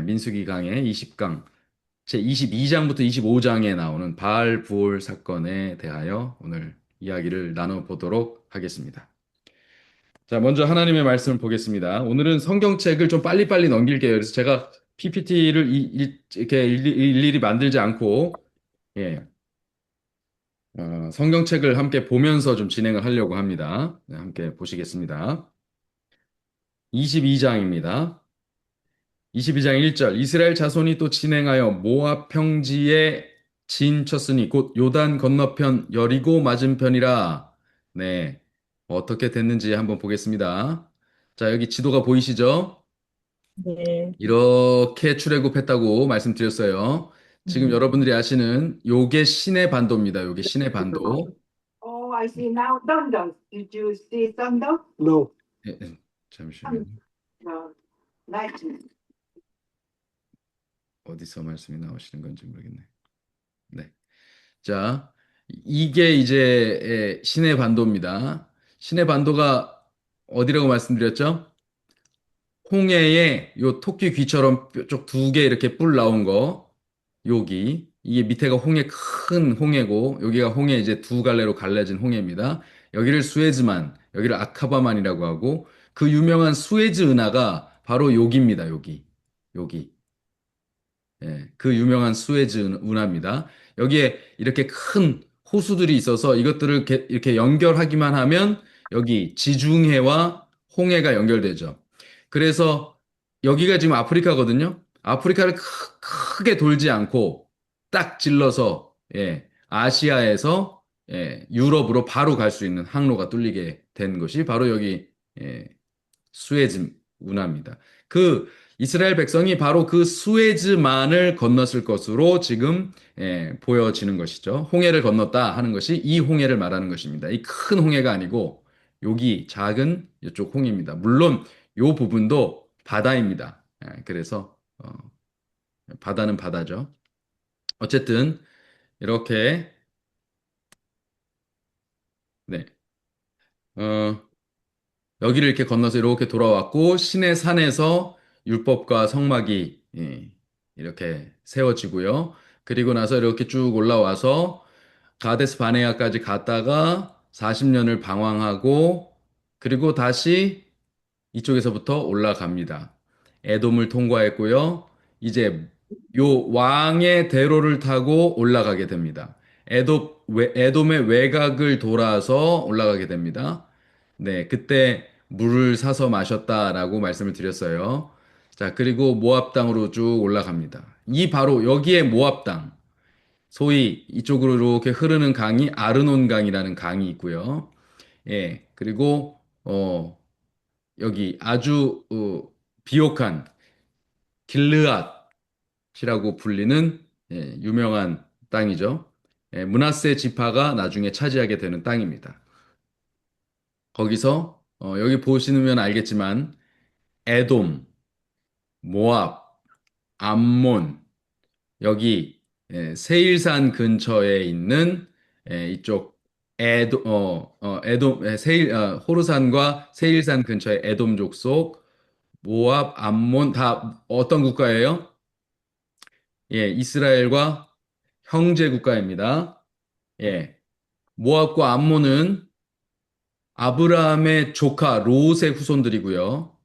민수기 강의 20강, 제 22장부터 25장에 나오는 바알 부올 사건에 대하여 오늘 이야기를 나눠보도록 하겠습니다. 자, 먼저 하나님의 말씀을 보겠습니다. 오늘은 성경책을 좀 빨리빨리 넘길게요. 그래서 제가 PPT를 이렇게 일일이 만들지 않고, 예, 성경책을 함께 보면서 좀 진행을 하려고 합니다. 네, 함께 보시겠습니다. 22장입니다. 22장 1절 이스라엘 자손이 또 진행하여 모압 평지에 진쳤으니 곧 요단 건너편 여리고 맞은편이라. 네. 어떻게 됐는지 한번 보겠습니다. 자, 여기 지도가 보이시죠? 네. 이렇게 출애굽했다고 말씀드렸어요. 지금 음. 여러분들이 아시는 요게 신의 반도입니다. 요게 신의 반도. Oh, I see now. Thunder. Did you see thunder? No. 예, 예, 잠시만요. No. Lightning. 어디서 말씀이 나오시는 건지 모르겠네. 네. 자, 이게 이제 신의 반도입니다. 신의 반도가 어디라고 말씀드렸죠? 홍해에 요 토끼 귀처럼 뾰족 두 개 이렇게 뿔 나온 거, 여기. 이게 밑에가 홍해, 큰 홍해고, 여기가 홍해 이제 두 갈래로 갈라진 홍해입니다. 여기를 수에즈만, 여기를 아카바만이라고 하고, 그 유명한 수에즈 운하가 바로 여기입니다, 여기. 여기. 예, 그 유명한 수에즈 운하입니다. 여기에 이렇게 큰 호수들이 있어서 이것들을 이렇게 연결하기만 하면 여기 지중해와 홍해가 연결되죠. 그래서 여기가 지금 아프리카거든요. 아프리카를 크게 돌지 않고 딱 질러서 아시아에서 유럽으로 바로 갈 수 있는 항로가 뚫리게 된 것이 바로 여기 예, 수에즈 운하입니다. 그 이스라엘 백성이 바로 그 수에즈만을 건넜을 것으로 지금 보여지는 것이죠. 홍해를 건넜다 하는 것이 이 홍해를 말하는 것입니다. 이 큰 홍해가 아니고 여기 작은 이쪽 홍해입니다. 물론 이 부분도 바다입니다. 그래서 바다는 바다죠. 어쨌든 이렇게 네. 어, 여기를 이렇게 건너서 이렇게 돌아왔고 시내 산에서 율법과 성막이 이렇게 세워지고요. 그리고 나서 이렇게 쭉 올라와서 가데스 바네아까지 갔다가 40년을 방황하고 그리고 다시 이쪽에서부터 올라갑니다. 에돔을 통과했고요. 이제 요 왕의 대로를 타고 올라가게 됩니다. 에돔의 외곽을 돌아서 올라가게 됩니다. 네, 그때 물을 사서 마셨다라고 말씀을 드렸어요. 자, 그리고 모압 땅으로 쭉 올라갑니다. 이 바로 여기에 모압 땅, 소위 이쪽으로 이렇게 흐르는 강이 아르논 강이라는 강이 있고요. 예, 그리고 여기 아주 비옥한 길르앗이라고 불리는 유명한 땅이죠. 므낫세 지파가 나중에 차지하게 되는 땅입니다. 거기서 여기 보시면 알겠지만 에돔, 모압, 암몬 여기 세일산 근처에 있는 이쪽 에돔 호르산과 세일산 근처의 에돔 족속 모압, 암몬 다 어떤 국가예요? 예, 이스라엘과 형제 국가입니다. 예. 모압과 암몬은 아브라함의 조카 롯의 후손들이고요.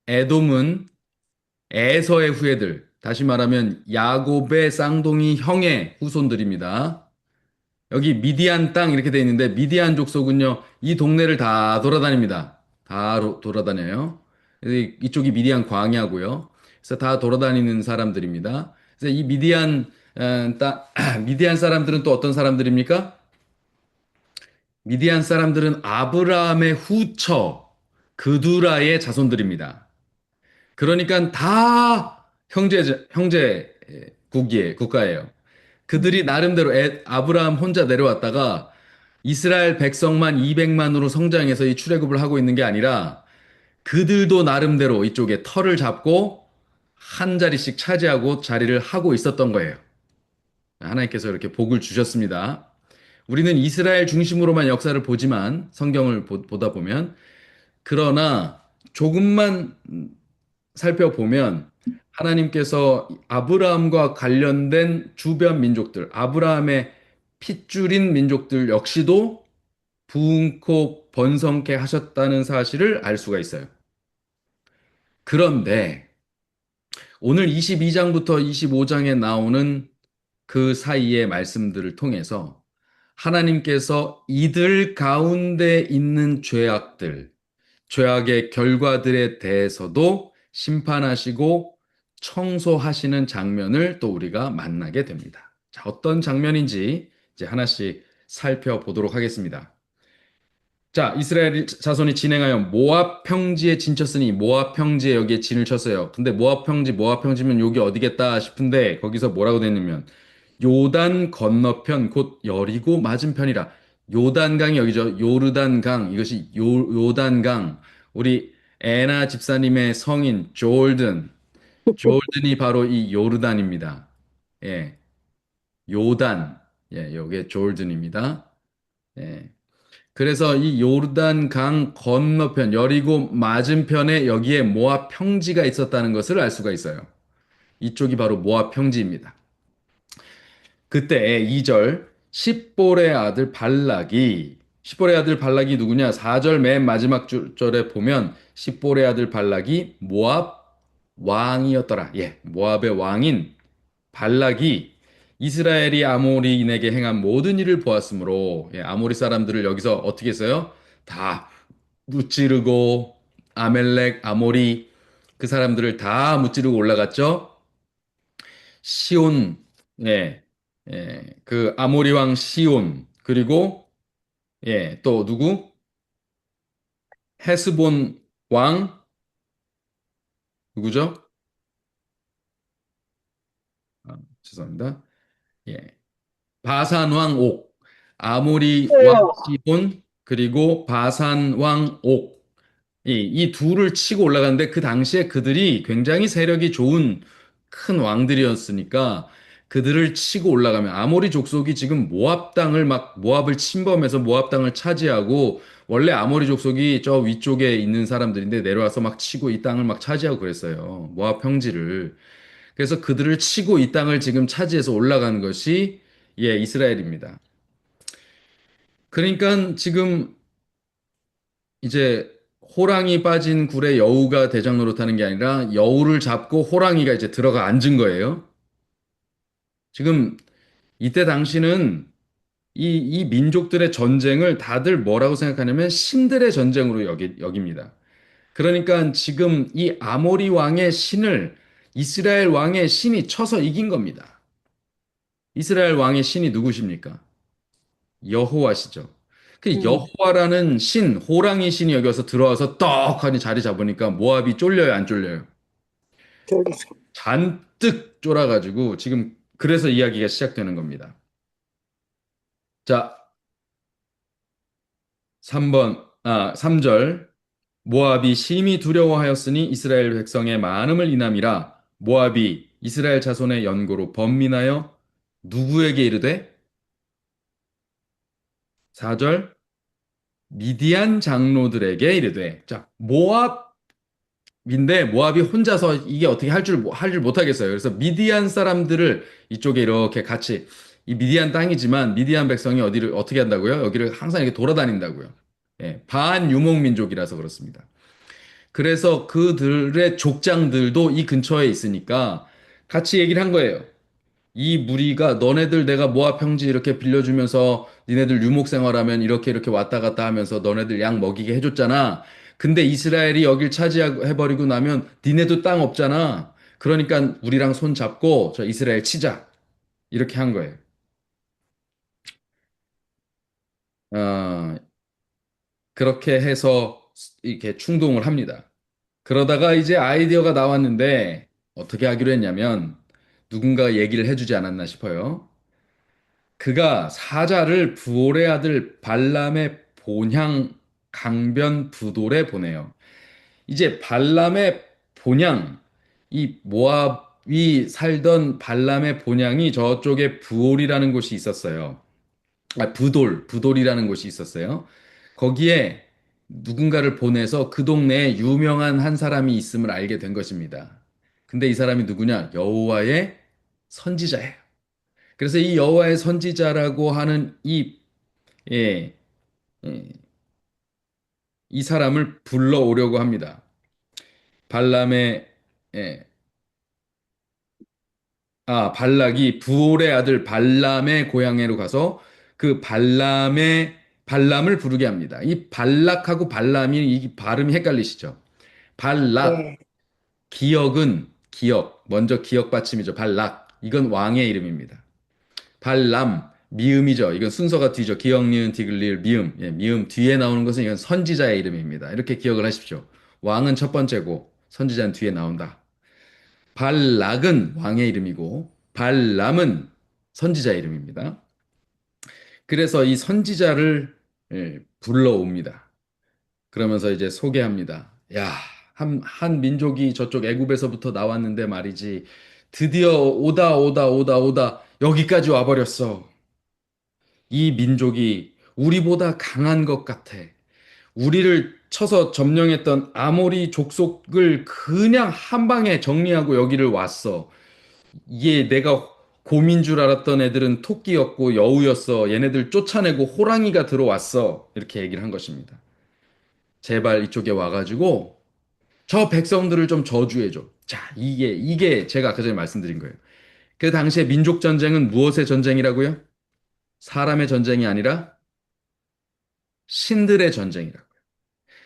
에돔은 에서의 후예들, 다시 말하면 야곱의 쌍둥이 형의 후손들입니다. 여기 미디안 땅 이렇게 돼 있는데 미디안 족속은요, 이 동네를 다 돌아다닙니다. 다 돌아다녀요. 이쪽이 미디안 광야고요. 그래서 다 돌아다니는 사람들입니다. 그래서 이 미디안 미디안 사람들은 또 어떤 사람들입니까? 미디안 사람들은 아브라함의 후처 그두라의 자손들입니다. 그러니까 다 형제국이에요, 국가예요. 그들이 나름대로 아브라함 혼자 내려왔다가 이스라엘 백성만 200만으로 성장해서 이 출애굽을 하고 있는 게 아니라 그들도 나름대로 이쪽에 터를 잡고 한 자리씩 차지하고 자리를 하고 있었던 거예요. 하나님께서 이렇게 복을 주셨습니다. 우리는 이스라엘 중심으로만 역사를 보지만 성경을 보다 보면 그러나 조금만 살펴보면 하나님께서 아브라함과 관련된 주변 민족들, 아브라함의 핏줄인 민족들 역시도 부흥코 번성케 하셨다는 사실을 알 수가 있어요. 그런데 오늘 22장부터 25장에 나오는 그 사이의 말씀들을 통해서 하나님께서 이들 가운데 있는 죄악들, 죄악의 결과들에 대해서도 심판하시고 청소하시는 장면을 또 우리가 만나게 됩니다. 자, 어떤 장면인지 이제 하나씩 살펴보도록 하겠습니다. 자, 이스라엘 자손이 진행하여 모압 평지에 진쳤으니 모압 평지에 여기에 진을 쳤어요. 근데 모압 평지면 여기 어디겠다 싶은데 거기서 뭐라고 되냐면 요단 건너편 곧 여리고 맞은편이라. 요단강이 여기죠. 요르단강. 이것이 요단강. 우리 애나 집사님의 성인 조얼든. 조얼든이 바로 이 요르단입니다. 예. 요단. 예, 요게 조얼든입니다. 예. 그래서 이 요르단 강 건너편, 여리고 맞은편에 여기에 모압 평지가 있었다는 것을 알 수가 있어요. 이쪽이 바로 모압 평지입니다. 그때 2절 십볼의 아들 발락이 십볼의 아들 발락이 누구냐? 4절 맨 마지막 절에 보면 십볼의 아들 발락이 모압 왕이었더라. 예, 모압의 왕인 발락이 이스라엘이 아모리인에게 행한 모든 일을 보았으므로 예, 아모리 사람들을 여기서 어떻게 했어요? 다 무찌르고 아멜렉, 아모리 그 사람들을 다 무찌르고 올라갔죠. 시온, 예, 그 아모리 왕 시온 그리고 예, 또 누구? 헤스본 왕 누구죠? 아, 죄송합니다. 예, 바산 왕 옥, 아모리 왕 시온 그리고 바산 왕 옥. 이 둘을 치고 올라가는데 그 당시에 그들이 굉장히 세력이 좋은 큰 왕들이었으니까 그들을 치고 올라가면 아모리 족속이 지금 모압 땅을 막 모압을 침범해서 모압 땅을 차지하고 원래 아모리 족속이 저 위쪽에 있는 사람들인데 내려와서 막 치고 이 땅을 막 차지하고 그랬어요. 모압 평지를. 그래서 그들을 치고 이 땅을 지금 차지해서 올라가는 것이 예, 이스라엘입니다. 그러니까 지금 이제 호랑이 빠진 굴에 여우가 대장 노릇하는 게 아니라 여우를 잡고 호랑이가 이제 들어가 앉은 거예요. 지금 이때 당시는 이 민족들의 전쟁을 다들 뭐라고 생각하냐면 신들의 전쟁으로 여깁니다. 그러니까 지금 이 아모리 왕의 신을 이스라엘 왕의 신이 쳐서 이긴 겁니다. 이스라엘 왕의 신이 누구십니까? 여호와시죠. 그 여호와라는 신, 호랑이 신이 여기 와서 들어와서 떡하니 자리 잡으니까 모압이 쫄려요, 안 쫄려요? 잔뜩 쫄아가지고 지금 그래서 이야기가 시작되는 겁니다. 자, 3절. 모압이 심히 두려워하였으니 이스라엘 백성의 많음을 인함이라 모압이 이스라엘 자손의 연고로 번민하여 누구에게 이르되 4절 미디안 장로들에게 이르되 자, 모압인데 모압이 혼자서 이게 어떻게 할 줄 못하겠어요. 그래서 미디안 사람들을 이쪽에 이렇게 같이 이 미디안 땅이지만 미디안 백성이 어디를 어떻게 한다고요? 여기를 항상 이렇게 돌아다닌다고요. 예, 반유목민족이라서 그렇습니다. 그래서 그들의 족장들도 이 근처에 있으니까 같이 얘기를 한 거예요. 이 무리가 너네들 내가 모압 평지 이렇게 빌려주면서 니네들 유목 생활하면 이렇게 이렇게 왔다 갔다 하면서 너네들 양 먹이게 해줬잖아. 근데 이스라엘이 여길 차지해버리고 나면 니네도 땅 없잖아. 그러니까 우리랑 손 잡고 저 이스라엘 치자. 이렇게 한 거예요. 어, 그렇게 해서 이렇게 충동을 합니다. 그러다가 이제 아이디어가 나왔는데 어떻게 하기로 했냐면 누군가 얘기를 해주지 않았나 싶어요. 그가 사자를 부올의 아들 발람의 본향 강변 부돌에 보내요. 이제 발람의 본향, 이 모압이 살던 발람의 본향이 저쪽에 부올이라는 곳이 있었어요. 아, 부돌이라는 곳이 있었어요. 거기에 누군가를 보내서 그 동네에 유명한 한 사람이 있음을 알게 된 것입니다. 근데 이 사람이 누구냐? 여호와의 선지자예요. 그래서 이 여호와의 선지자라고 하는 예, 예, 이 사람을 불러오려고 합니다. 발람의 예, 발락이 부올의 아들 발람의 고향에로 가서 그 발람을 부르게 합니다. 이 발락하고 발람이 이 발음이 헷갈리시죠? 발락 예. 먼저 기억 받침이죠. 발락 이건 왕의 이름입니다. 발람 미음이죠. 이건 순서가 뒤죠. 기억, 니은, 디귿, 미음. 예, 미음 뒤에 나오는 것은 이건 선지자의 이름입니다. 이렇게 기억을 하십시오. 왕은 첫 번째고 선지자는 뒤에 나온다. 발락은 왕의 이름이고 발람은 선지자의 이름입니다. 그래서 이 선지자를 불러옵니다. 그러면서 이제 소개합니다. 야, 한 민족이 저쪽 애굽에서부터 나왔는데 말이지. 드디어 오다 여기까지 와버렸어. 이 민족이 우리보다 강한 것 같아. 우리를 쳐서 점령했던 아모리 족속을 그냥 한 방에 정리하고 여기를 왔어. 이게 내가 곰인 줄 알았던 애들은 토끼였고 여우였어. 얘네들 쫓아내고 호랑이가 들어왔어. 이렇게 얘기를 한 것입니다. 제발 이쪽에 와가지고 저 백성들을 좀 저주해줘. 자, 이게 제가 아까 전에 말씀드린 거예요. 그 당시에 민족 전쟁은 무엇의 전쟁이라고요? 사람의 전쟁이 아니라 신들의 전쟁이라고요.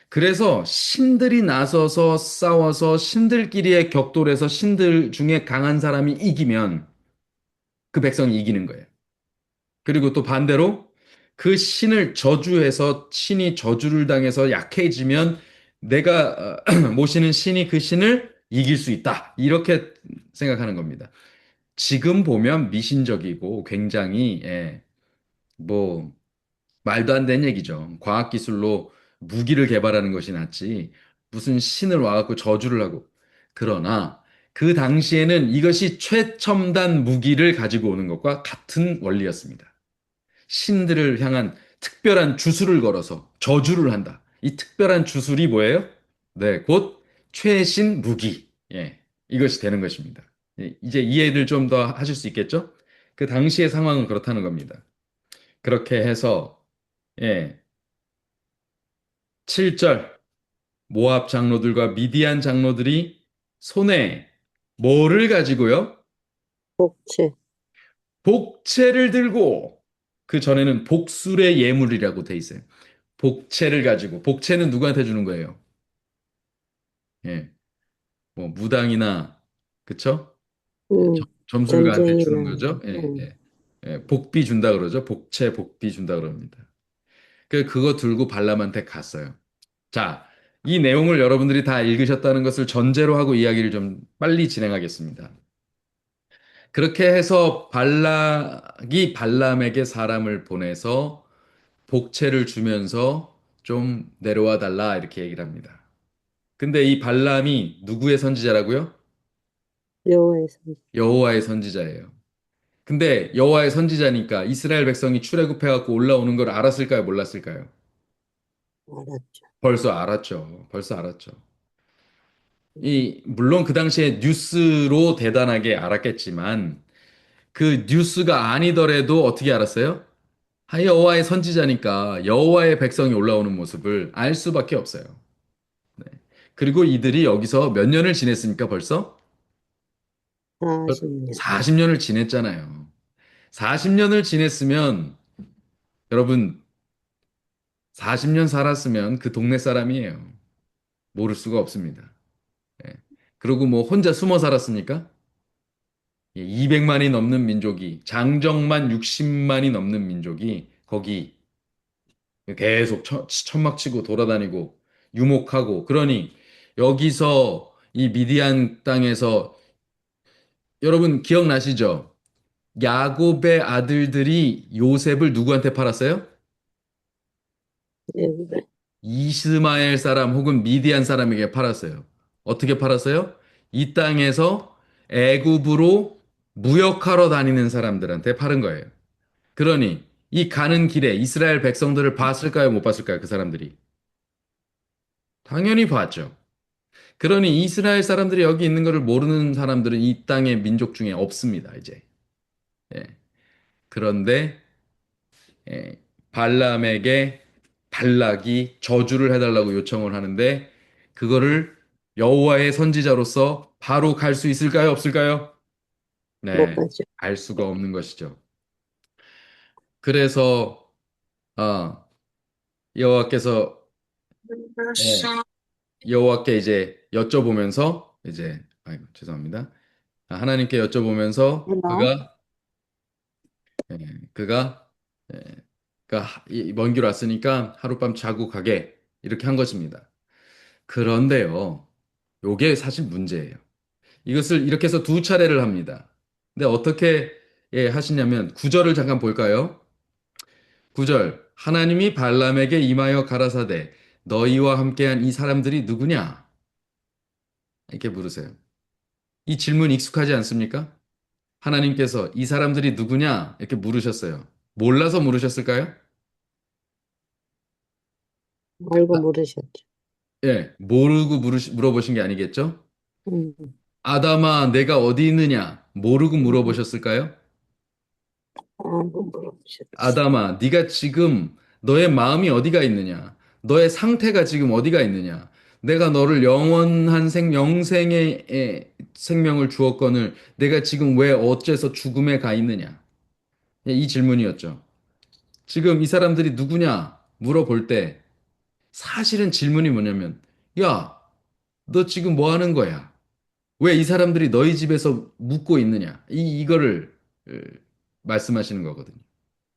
그래서 신들이 나서서 싸워서 신들끼리의 격돌에서 신들 중에 강한 사람이 이기면 그 백성이 이기는 거예요. 그리고 또 반대로 그 신을 저주해서 신이 저주를 당해서 약해지면 내가 모시는 신이 그 신을 이길 수 있다. 이렇게 생각하는 겁니다. 지금 보면 미신적이고 굉장히 뭐 말도 안 되는 얘기죠. 과학기술로 무기를 개발하는 것이 낫지. 무슨 신을 와갖고 저주를 하고. 그러나 그 당시에는 이것이 최첨단 무기를 가지고 오는 것과 같은 원리였습니다. 신들을 향한 특별한 주술을 걸어서 저주를 한다. 이 특별한 주술이 뭐예요? 네, 곧 최신 무기. 예, 이것이 되는 것입니다. 예, 이제 이해를 좀 더 하실 수 있겠죠? 그 당시의 상황은 그렇다는 겁니다. 그렇게 해서 예, 7절 모압 장로들과 미디안 장로들이 손에 뭐를 가지고요? 복채, 복채를 들고 그 전에는 복술의 예물이라고 돼 있어요. 복채를 가지고 복채는 누구한테 주는 거예요? 예, 뭐 무당이나 그쵸? 점술가한테 주는 전쟁이나, 거죠. 예, 예. 예, 복비 준다 그러죠. 복채 복비 준다 그럽니다. 그거 들고 발람한테 갔어요. 자, 이 내용을 여러분들이 다 읽으셨다는 것을 전제로 하고 이야기를 좀 빨리 진행하겠습니다. 그렇게 해서 발락이 발람에게 사람을 보내서 복채를 주면서 좀 내려와 달라 이렇게 얘기를 합니다. 근데 이 발람이 누구의 선지자라고요? 여호와의 선, 여호와의 선지자예요. 근데 여호와의 선지자니까 이스라엘 백성이 출애굽해 갖고 올라오는 걸 알았을까요? 몰랐을까요? 알았죠. 벌써 알았죠. 벌써 알았죠. 물론 그 당시에 뉴스로 대단하게 알았겠지만 그 뉴스가 아니더라도 어떻게 알았어요? 여호와의 선지자니까 여호와의 백성이 올라오는 모습을 알 수밖에 없어요. 그리고 이들이 여기서 몇 년을 지냈습니까, 벌써? 40년. 40년을 지냈잖아요. 40년을 지냈으면 여러분 40년 살았으면 그 동네 사람이에요. 모를 수가 없습니다. 예. 그리고 뭐 혼자 숨어 살았습니까? 200만이 넘는 민족이 장정만 60만이 넘는 민족이 거기 계속 천막 치고 돌아다니고 유목하고 그러니 여기서 이 미디안 땅에서 여러분 기억나시죠? 야곱의 아들들이 요셉을 누구한테 팔았어요? 애굽에, 이스마엘 사람 혹은 미디안 사람에게 팔았어요. 어떻게 팔았어요? 이 땅에서 애굽으로 무역하러 다니는 사람들한테 팔은 거예요. 그러니 이 가는 길에 이스라엘 백성들을 봤을까요? 못 봤을까요? 그 사람들이. 당연히 봤죠. 그러니 이스라엘 사람들이 여기 있는 것을 모르는 사람들은 이 땅의 민족 중에 없습니다, 이제. 예. 그런데 예, 발람에게 발락이 저주를 해달라고 요청을 하는데 그거를 여호와의 선지자로서 바로 갈 수 있을까요? 없을까요? 못 네, 가죠. 알 수가 없는 것이죠. 그래서 여호와께서 예, 여호와께 이제 여쭤보면서 이제 아이고 죄송합니다. 하나님께 여쭤보면서 Hello. 예, 그가 예, 먼 길 왔으니까 하룻밤 자고 가게 이렇게 한 것입니다. 그런데요, 요게 사실 문제예요. 이것을 이렇게 해서 두 차례를 합니다. 근데 어떻게 하시냐면 구절을 잠깐 볼까요? 구절 하나님이 발람에게 임하여 가라사대 너희와 함께한 이 사람들이 누구냐? 이렇게 물으세요. 이 질문 익숙하지 않습니까? 하나님께서 이 사람들이 누구냐? 이렇게 물으셨어요. 몰라서 물으셨을까요? 알고 물으셨죠. 예, 모르고 물어보신 게 아니겠죠? 음, 아담아, 내가 어디 있느냐? 모르고 음, 물어보셨을까요? 알고 물으셨지. 아담아, 네가 지금 너의 마음이 어디가 있느냐? 너의 상태가 지금 어디가 있느냐? 내가 너를 영원한 영생의 생명을 주었거늘 내가 지금 왜 어째서 죽음에 가 있느냐? 이 질문이었죠. 지금 이 사람들이 누구냐? 물어볼 때 사실은 질문이 뭐냐면, 야, 너 지금 뭐 하는 거야? 왜 이 사람들이 너희 집에서 묵고 있느냐? 이거를 어, 말씀하시는 거거든요.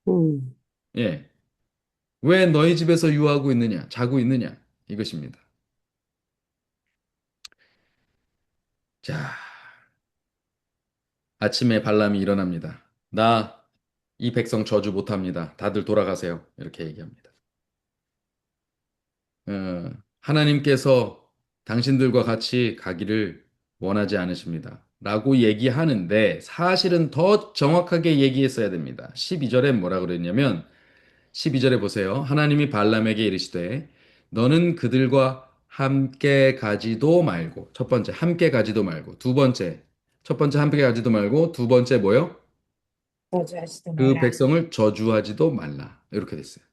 음, 예. 왜 너희 집에서 유하고 있느냐? 자고 있느냐? 이것입니다. 자, 아침에 발람이 일어납니다. 나 이 백성 저주 못합니다. 다들 돌아가세요. 이렇게 얘기합니다. 어, 하나님께서 당신들과 같이 가기를 원하지 않으십니다. 라고 얘기하는데 사실은 더 정확하게 얘기했어야 됩니다. 12절에 뭐라 그랬냐면 12절에 보세요. 하나님이 발람에게 이르시되 너는 그들과 함께 가지도 말고 첫 번째 함께 가지도 말고 두 번째 첫 번째 함께 가지도 말고 두 번째 뭐요? 저주하지도 그 마라. 백성을 저주하지도 말라. 이렇게 됐어요.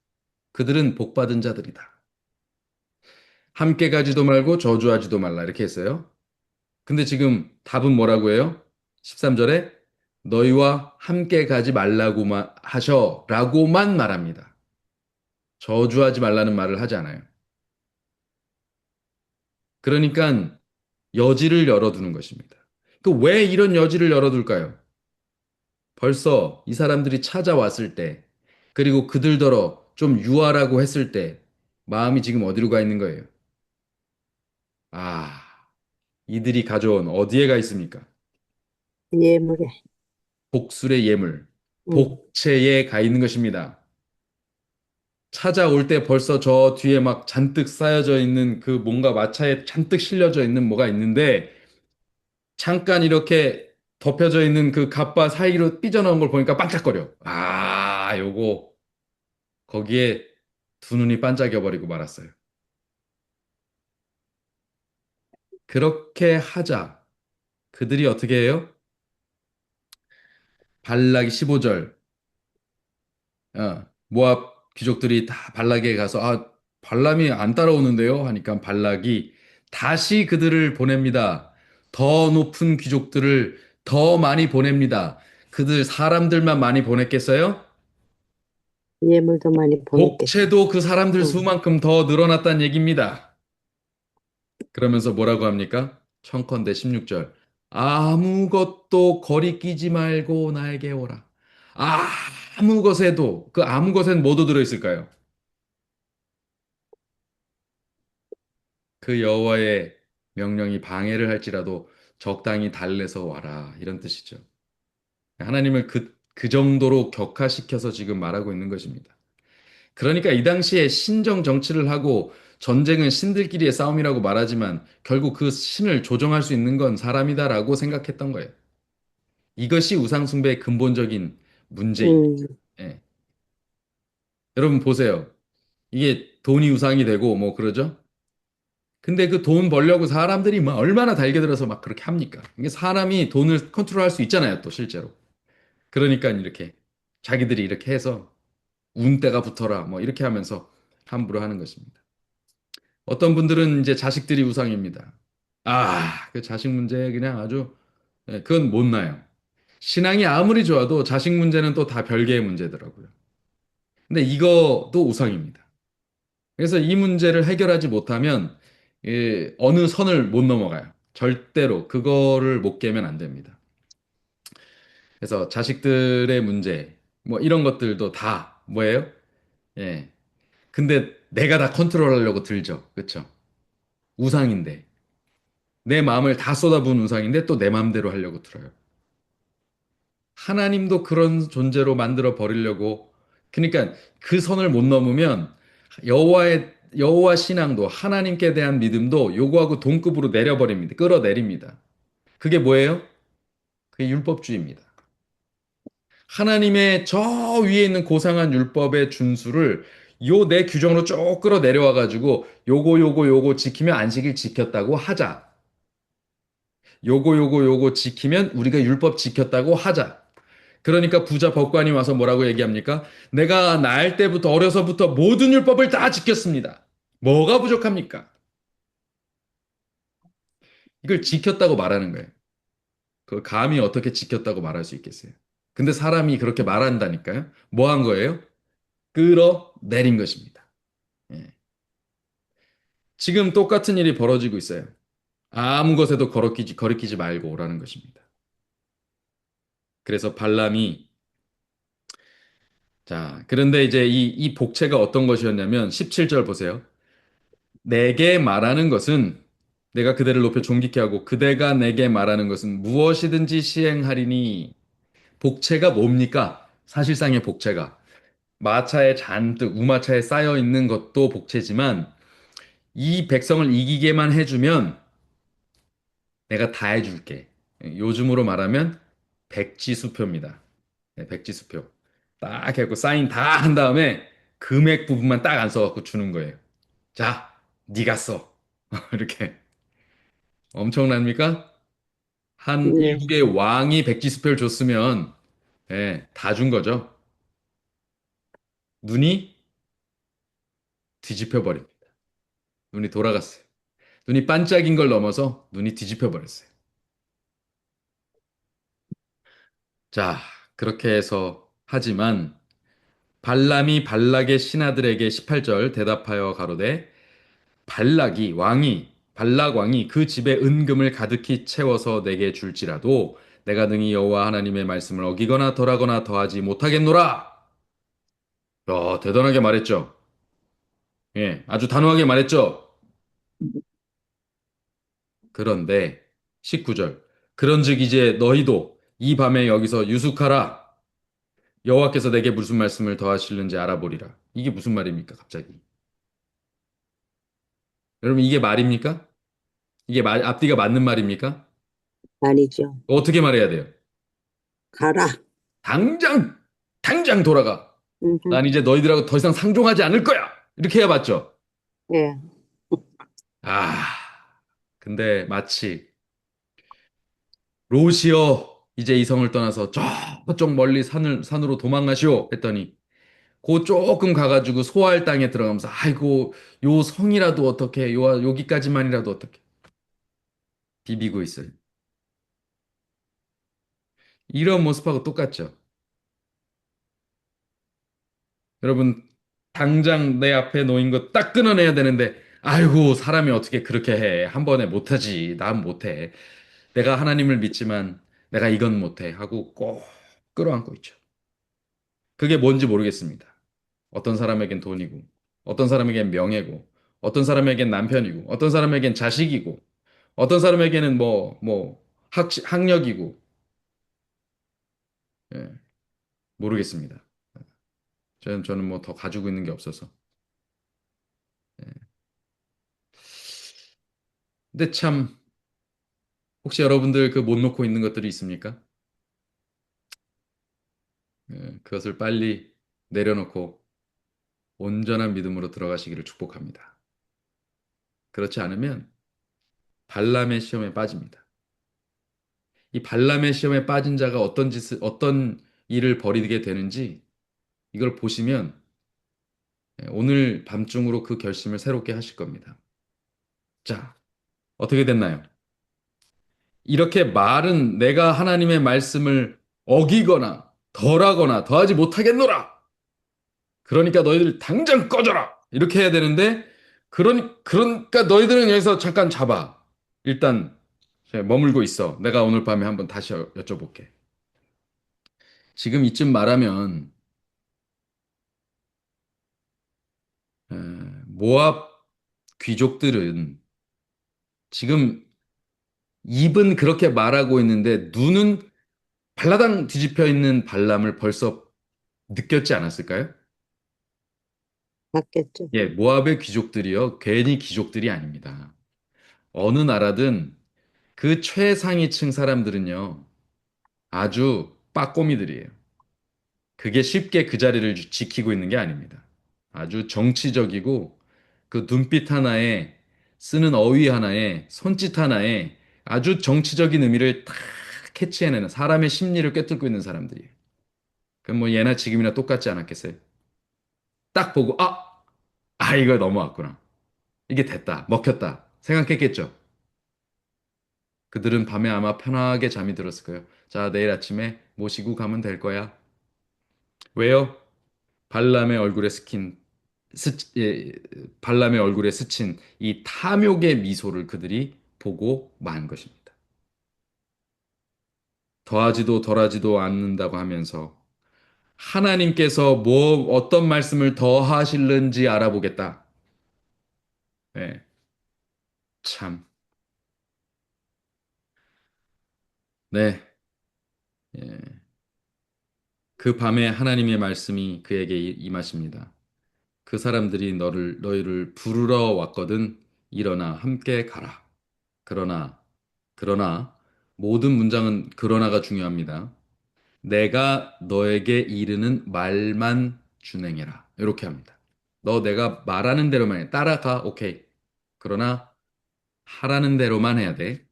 그들은 복받은 자들이다. 함께 가지도 말고 저주하지도 말라. 이렇게 했어요. 근데 지금 답은 뭐라고 해요? 13절에 너희와 함께 가지 말라고만 하셔라고만 말합니다. 저주하지 말라는 말을 하지 않아요. 그러니까 여지를 열어두는 것입니다. 그 왜 이런 여지를 열어둘까요? 벌써 이 사람들이 찾아왔을 때, 그리고 그들더러 좀 유하라고 했을 때, 마음이 지금 어디로 가 있는 거예요? 아, 이들이 가져온 어디에 가 있습니까? 예물에. 복술의 예물, 음, 복채에 가 있는 것입니다. 찾아올 때 벌써 저 뒤에 막 잔뜩 쌓여져 있는 그 뭔가 마차에 잔뜩 실려져 있는 뭐가 있는데, 잠깐 이렇게 덮여져 있는 그 갑바 사이로 삐져나온 걸 보니까 반짝거려. 아, 요거 거기에 두 눈이 반짝여 버리고 말았어요. 그렇게 하자. 그들이 어떻게 해요? 발락이 15절. 모압 귀족들이 다 발락에 가서 발람이 안 따라오는데요 하니까 발락이 다시 그들을 보냅니다. 더 높은 귀족들을 더 많이 보냅니다. 그들 사람들만 많이 보냈겠어요? 예물도 많이 보냈겠죠. 복채도 그 사람들 음, 수만큼 더 늘어났다는 얘기입니다. 그러면서 뭐라고 합니까? 청컨대 16절. 아무것도 거리 끼지 말고 나에게 오라. 아무 것에도 그 아무 것엔 뭐도 들어있을까요? 그 여호와의 명령이 방해를 할지라도 적당히 달래서 와라. 이런 뜻이죠. 하나님을 그 정도로 격화시켜서 지금 말하고 있는 것입니다. 그러니까 이 당시에 신정 정치를 하고 전쟁은 신들끼리의 싸움이라고 말하지만 결국 그 신을 조종할 수 있는 건 사람이다라고 생각했던 거예요. 이것이 우상숭배의 근본적인 문제입니다. 음, 예. 여러분 보세요. 이게 돈이 우상이 되고 뭐 그러죠? 근데 그 돈 벌려고 사람들이 막 얼마나 달겨들어서 막 그렇게 합니까? 이게 사람이 돈을 컨트롤할 수 있잖아요, 또 실제로. 그러니까 이렇게 자기들이 이렇게 해서 운때가 붙어라 뭐 이렇게 하면서 함부로 하는 것입니다. 어떤 분들은 이제 자식들이 우상입니다. 아, 그 자식 문제 그냥 아주 그건 못 나요. 신앙이 아무리 좋아도 자식 문제는 또 다 별개의 문제더라고요. 근데 이것도 우상입니다. 그래서 이 문제를 해결하지 못하면 어느 선을 못 넘어가요. 절대로 그거를 못 깨면 안 됩니다. 그래서 자식들의 문제 뭐 이런 것들도 다 뭐예요? 예. 근데 내가 다 컨트롤하려고 들죠. 그렇죠? 우상인데 내 마음을 다 쏟아부은 우상인데 또 내 마음대로 하려고 들어요. 하나님도 그런 존재로 만들어 버리려고 그러니까 그 선을 못 넘으면 여호와 신앙도 하나님께 대한 믿음도 요거하고 동급으로 내려버립니다. 끌어내립니다. 그게 뭐예요? 그게 율법주의입니다. 하나님의 저 위에 있는 고상한 율법의 준수를 요 내 규정으로 쭉 끌어내려와 가지고 요거 지키면 안식일 지켰다고 하자. 요거 지키면 우리가 율법 지켰다고 하자. 그러니까 부자 법관이 와서 뭐라고 얘기합니까? 내가 날 때부터 어려서부터 모든 율법을 다 지켰습니다. 뭐가 부족합니까? 이걸 지켰다고 말하는 거예요. 그 감히 어떻게 지켰다고 말할 수 있겠어요? 근데 사람이 그렇게 말한다니까요. 뭐 한 거예요? 끌어내린 것입니다. 예. 지금 똑같은 일이 벌어지고 있어요. 아무 것에도 거리끼지 말고 오라는 것입니다. 그래서 발람이 자, 그런데 이제 이 복체가 어떤 것이었냐면 17절 보세요. 내게 말하는 것은 내가 그대를 높여 존귀케 하고 그대가 내게 말하는 것은 무엇이든지 시행하리니 복체가 뭡니까? 사실상의 복체가 마차에 잔뜩 우마차에 쌓여 있는 것도 복체지만 이 백성을 이기게만 해주면 내가 다 해줄게. 요즘으로 말하면 백지수표입니다. 네, 백지수표. 딱 해갖고 사인 다 한 다음에 금액 부분만 딱 안 써갖고 주는 거예요. 자, 네가 써. 이렇게. 엄청납니까? 한 네. 일국의 왕이 백지수표를 줬으면 예, 다 준 거죠. 눈이 뒤집혀 버립니다. 눈이 돌아갔어요. 눈이 반짝인 걸 넘어서 눈이 뒤집혀 버렸어요. 자, 그렇게 해서 하지만 발람이 발락의 신하들에게 18절 대답하여 가로되 발락 왕이 그 집에 은금을 가득히 채워서 내게 줄지라도 내가 능히 여호와 하나님의 말씀을 어기거나 덜하거나 더하지 못하겠노라. 야, 대단하게 말했죠. 예, 아주 단호하게 말했죠. 그런데 19절. 그런즉 이제 너희도 이 밤에 여기서 유숙하라. 여호와께서 내게 무슨 말씀을 더하실는지 알아보리라. 이게 무슨 말입니까, 갑자기? 여러분, 이게 말입니까? 이게 앞뒤가 맞는 말입니까? 아니죠. 어떻게 말해야 돼요? 가라. 당장, 당장 돌아가. 음, 난 이제 너희들하고 더 이상 상종하지 않을 거야. 이렇게 해야 맞죠? 예. 아, 근데 마치 롯이여 이제 이 성을 떠나서 저쪽 멀리 산으로 도망가시오 했더니 그 조금 가가지고 소알 땅에 들어가면서 아이고 요 성이라도 어떻게 요 여기까지만이라도 어떻게 비비고 있어요. 이런 모습하고 똑같죠. 여러분 당장 내 앞에 놓인 거 딱 끊어내야 되는데 아이고 사람이 어떻게 그렇게 해. 한 번에 못하지. 난 못해. 내가 하나님을 믿지만 내가 이건 못해 하고 꼭 끌어안고 있죠. 그게 뭔지 모르겠습니다. 어떤 사람에겐 돈이고, 어떤 사람에겐 명예고, 어떤 사람에겐 남편이고, 어떤 사람에겐 자식이고, 어떤 사람에게는 학력이고, 예, 모르겠습니다. 저는 뭐 더 가지고 있는 게 없어서. 근데 참, 혹시 여러분들 그 못 놓고 있는 것들이 있습니까? 그것을 빨리 내려놓고 온전한 믿음으로 들어가시기를 축복합니다. 그렇지 않으면 발람의 시험에 빠집니다. 이 발람의 시험에 빠진 자가 어떤 일을 벌이게 되는지 이걸 보시면 오늘 밤중으로 그 결심을 새롭게 하실 겁니다. 자, 어떻게 됐나요? 이렇게 말은 내가 하나님의 말씀을 어기거나 덜하거나 더하지 못하겠노라. 그러니까 너희들 당장 꺼져라. 이렇게 해야 되는데, 그러니까 너희들은 여기서 잠깐 잡아. 일단 머물고 있어. 내가 오늘 밤에 한번 다시 여쭤볼게. 지금 이쯤 말하면 에, 모압 귀족들은 지금 입은 그렇게 말하고 있는데 눈은 발라당 뒤집혀 있는 발람을 벌써 느꼈지 않았을까요? 맞겠죠. 예, 모압의 귀족들이요. 괜히 귀족들이 아닙니다. 어느 나라든 그 최상위층 사람들은요. 아주 빠꼬미들이에요. 그게 쉽게 그 자리를 지키고 있는 게 아닙니다. 아주 정치적이고 그 눈빛 하나에 쓰는 어휘 하나에 손짓 하나에 아주 정치적인 의미를 탁 캐치해내는 사람의 심리를 꿰뚫고 있는 사람들이에요. 그럼 뭐 예나 지금이나 똑같지 않았겠어요? 딱 보고 이거 넘어왔구나. 이게 됐다. 먹혔다. 생각했겠죠? 그들은 밤에 아마 편하게 잠이 들었을 거예요. 자, 내일 아침에 모시고 가면 될 거야. 왜요? 발람의 얼굴에 발람의 얼굴에 스친 이 탐욕의 미소를 그들이 보고 만 것입니다. 더하지도 덜하지도 않는다고 하면서 하나님께서 어떤 말씀을 더 하실는지 알아보겠다. 예, 참, 네, 예. 그 밤에 하나님의 말씀이 그에게 임하십니다. 그 사람들이 너희를 부르러 왔거든. 일어나 함께 가라. 그러나, 그러나, 모든 문장은 그러나가 중요합니다. 내가 너에게 이르는 말만 준행해라. 이렇게 합니다. 너 내가 말하는 대로만 해. 따라가. 오케이. 그러나 하라는 대로만 해야 돼.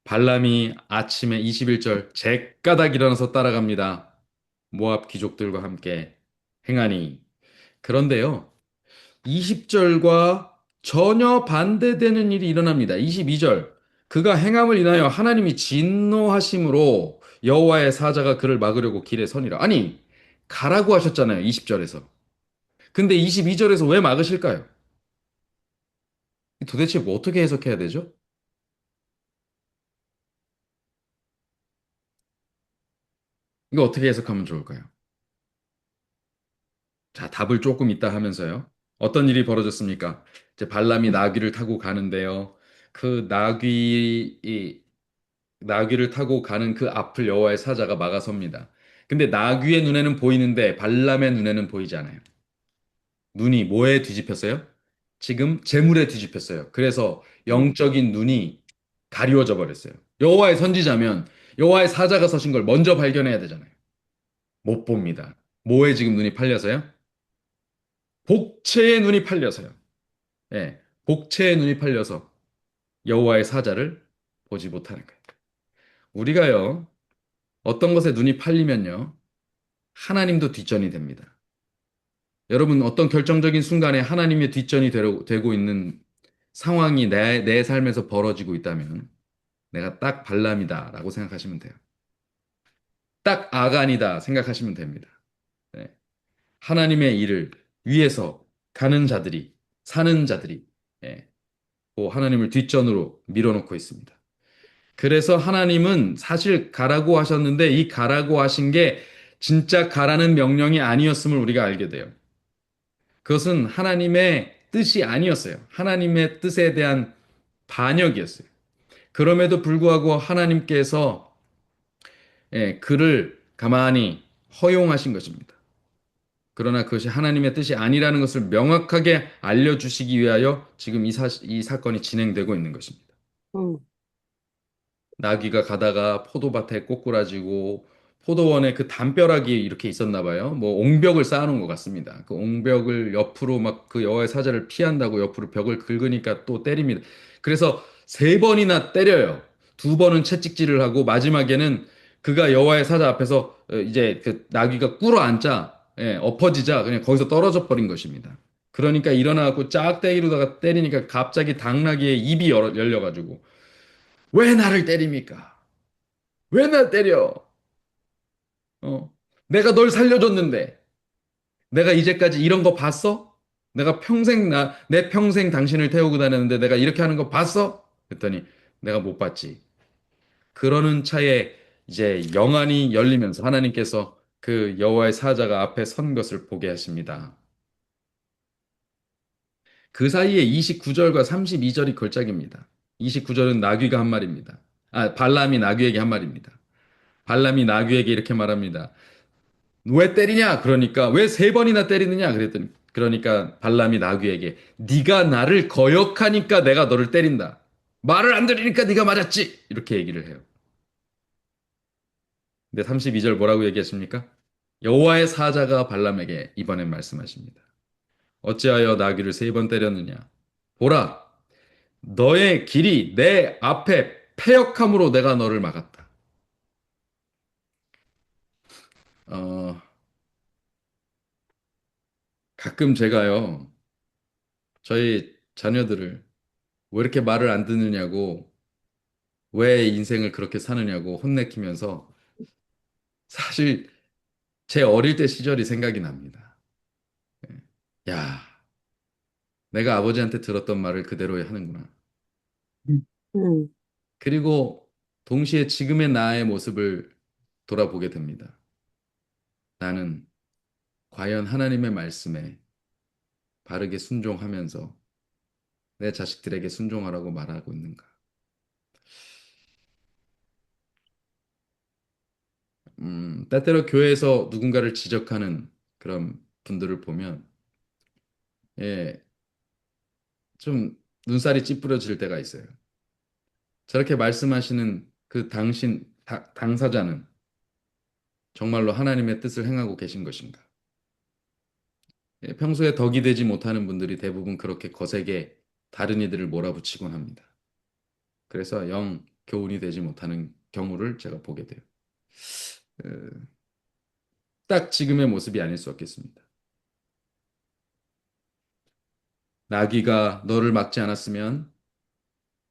발람이 아침에 21절 제까닥 일어나서 따라갑니다. 모압 귀족들과 함께 행하니. 그런데요. 20절과 전혀 반대되는 일이 일어납니다. 22절. 그가 행함을 인하여 하나님이 진노하심으로 여호와의 사자가 그를 막으려고 길에 서니라. 아니, 가라고 하셨잖아요. 20절에서. 근데 22절에서 왜 막으실까요? 도대체 뭐 어떻게 해석해야 되죠? 이거 어떻게 해석하면 좋을까요? 자, 답을 조금 있다 하면서요. 어떤 일이 벌어졌습니까? 이제 발람이 나귀를 타고 가는데요. 그 나귀를 타고 가는 그 앞을 여호와의 사자가 막아섭니다. 근데 나귀의 눈에는 보이는데 발람의 눈에는 보이지 않아요. 눈이 뭐에 뒤집혔어요? 지금 재물에 뒤집혔어요. 그래서 영적인 눈이 가리워져 버렸어요. 여호와의 선지자면 여호와의 사자가 서신 걸 먼저 발견해야 되잖아요. 못 봅니다. 뭐에 지금 눈이 팔려서요? 복체의 눈이 팔려서요. 예, 복체의 눈이 팔려서 여호와의 사자를 보지 못하는 거예요. 우리가요, 어떤 것에 눈이 팔리면요, 하나님도 뒷전이 됩니다. 여러분, 어떤 결정적인 순간에 하나님의 뒷전이 되고 있는 상황이 내 삶에서 벌어지고 있다면 내가 딱 발람이다라고 생각하시면 돼요. 딱 아간이다 생각하시면 됩니다. 네. 하나님의 일을 위해서 가는 자들이, 사는 자들이, 예, 하나님을 뒷전으로 밀어놓고 있습니다. 그래서 하나님은 사실 가라고 하셨는데 이 가라고 하신 게 진짜 가라는 명령이 아니었음을 우리가 알게 돼요. 그것은 하나님의 뜻이 아니었어요. 하나님의 뜻에 대한 반역이었어요. 그럼에도 불구하고 하나님께서 그를 가만히 허용하신 것입니다. 그러나 그것이 하나님의 뜻이 아니라는 것을 명확하게 알려주시기 위하여 지금 이 사건이 진행되고 있는 것입니다. 응, 나귀가 가다가 포도밭에 꼬꾸라지고 포도원에 그 담벼락이 이렇게 있었나 봐요. 뭐 옹벽을 쌓아놓은 것 같습니다. 그 옹벽을 옆으로 막 그 여호와의 사자를 피한다고 옆으로 벽을 긁으니까 또 때립니다. 그래서 세 번이나 때려요. 두 번은 채찍질을 하고 마지막에는 그가 여호와의 사자 앞에서 이제 그 나귀가 꿇어앉자, 엎어지자 그냥 거기서 떨어져 버린 것입니다. 그러니까 일어나갖고 짝대기로다가 때리니까 갑자기 당나귀의 입이 열려가지고 왜 나를 때립니까? 왜 날 때려? 어, 내가 널 살려줬는데, 내가 이제까지 이런 거 봤어? 내가 내 평생 당신을 태우고 다녔는데 내가 이렇게 하는 거 봤어? 그랬더니 내가 못 봤지. 그러는 차에 이제 영안이 열리면서 하나님께서 그 여호와의 사자가 앞에 선 것을 보게 하십니다. 그 사이에 29절과 32절이 걸작입니다. 29절은 나귀가 한 말입니다. 발람이 나귀에게 한 말입니다. 발람이 나귀에게 이렇게 말합니다. 왜 때리냐? 그러니까 왜 세 번이나 때리느냐? 그랬더니 그러니까 발람이 나귀에게 네가 나를 거역하니까 내가 너를 때린다. 말을 안 들으니까 네가 맞았지. 이렇게 얘기를 해요. 근데 32절 뭐라고 얘기하십니까? 여호와의 사자가 발람에게 이번엔 말씀하십니다. 어찌하여 나귀를 세 번 때렸느냐? 보라, 너의 길이 내 앞에 패역함으로 내가 너를 막았다. 어, 가끔 제가요, 저희 자녀들을 왜 이렇게 말을 안 듣느냐고 왜 인생을 그렇게 사느냐고 혼내키면서 사실 제 어릴 때 시절이 생각이 납니다. 야, 내가 아버지한테 들었던 말을 그대로 하는구나. 음, 그리고 동시에 지금의 나의 모습을 돌아보게 됩니다. 나는 과연 하나님의 말씀에 바르게 순종하면서 내 자식들에게 순종하라고 말하고 있는가? 때때로 교회에서 누군가를 지적하는 그런 분들을 보면, 예, 좀 눈살이 찌푸려질 때가 있어요. 저렇게 말씀하시는 그 당사자는 정말로 하나님의 뜻을 행하고 계신 것인가? 예, 평소에 덕이 되지 못하는 분들이 대부분 그렇게 거세게 다른 이들을 몰아붙이곤 합니다. 그래서 영 교훈이 되지 못하는 경우를 제가 보게 돼요. 어, 딱 지금의 모습이 아닐 수 없겠습니다. 나귀가 너를 막지 않았으면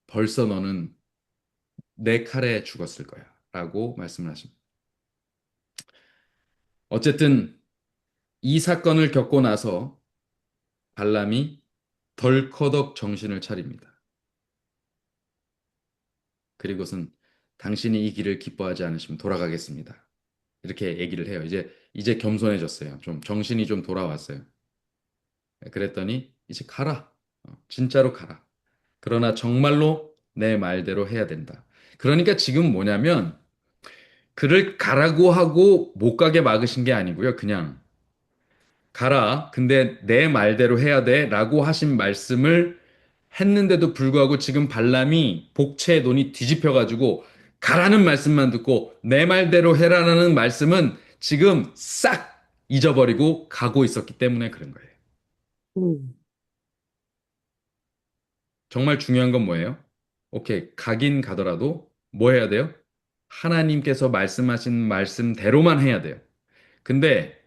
벌써 너는 내 칼에 죽었을 거야. 라고 말씀을 하십니다. 어쨌든 이 사건을 겪고 나서 발람이 덜커덕 정신을 차립니다. 그리고선 당신이 이 길을 기뻐하지 않으시면 돌아가겠습니다. 이렇게 얘기를 해요. 이제 겸손해졌어요. 좀 정신이 좀 돌아왔어요. 그랬더니 이제 가라. 진짜로 가라. 그러나 정말로 내 말대로 해야 된다. 그러니까 지금 뭐냐면 그를 가라고 하고 못 가게 막으신 게 아니고요. 그냥 가라. 근데 내 말대로 해야 돼. 라고 하신 말씀을 했는데도 불구하고 지금 발람이 복채의 논이 뒤집혀가지고 가라는 말씀만 듣고 내 말대로 해라라는 말씀은 지금 싹 잊어버리고 가고 있었기 때문에 그런 거예요. 음, 정말 중요한 건 뭐예요? 오케이. 가긴 가더라도 뭐 해야 돼요? 하나님께서 말씀하신 말씀대로만 해야 돼요. 근데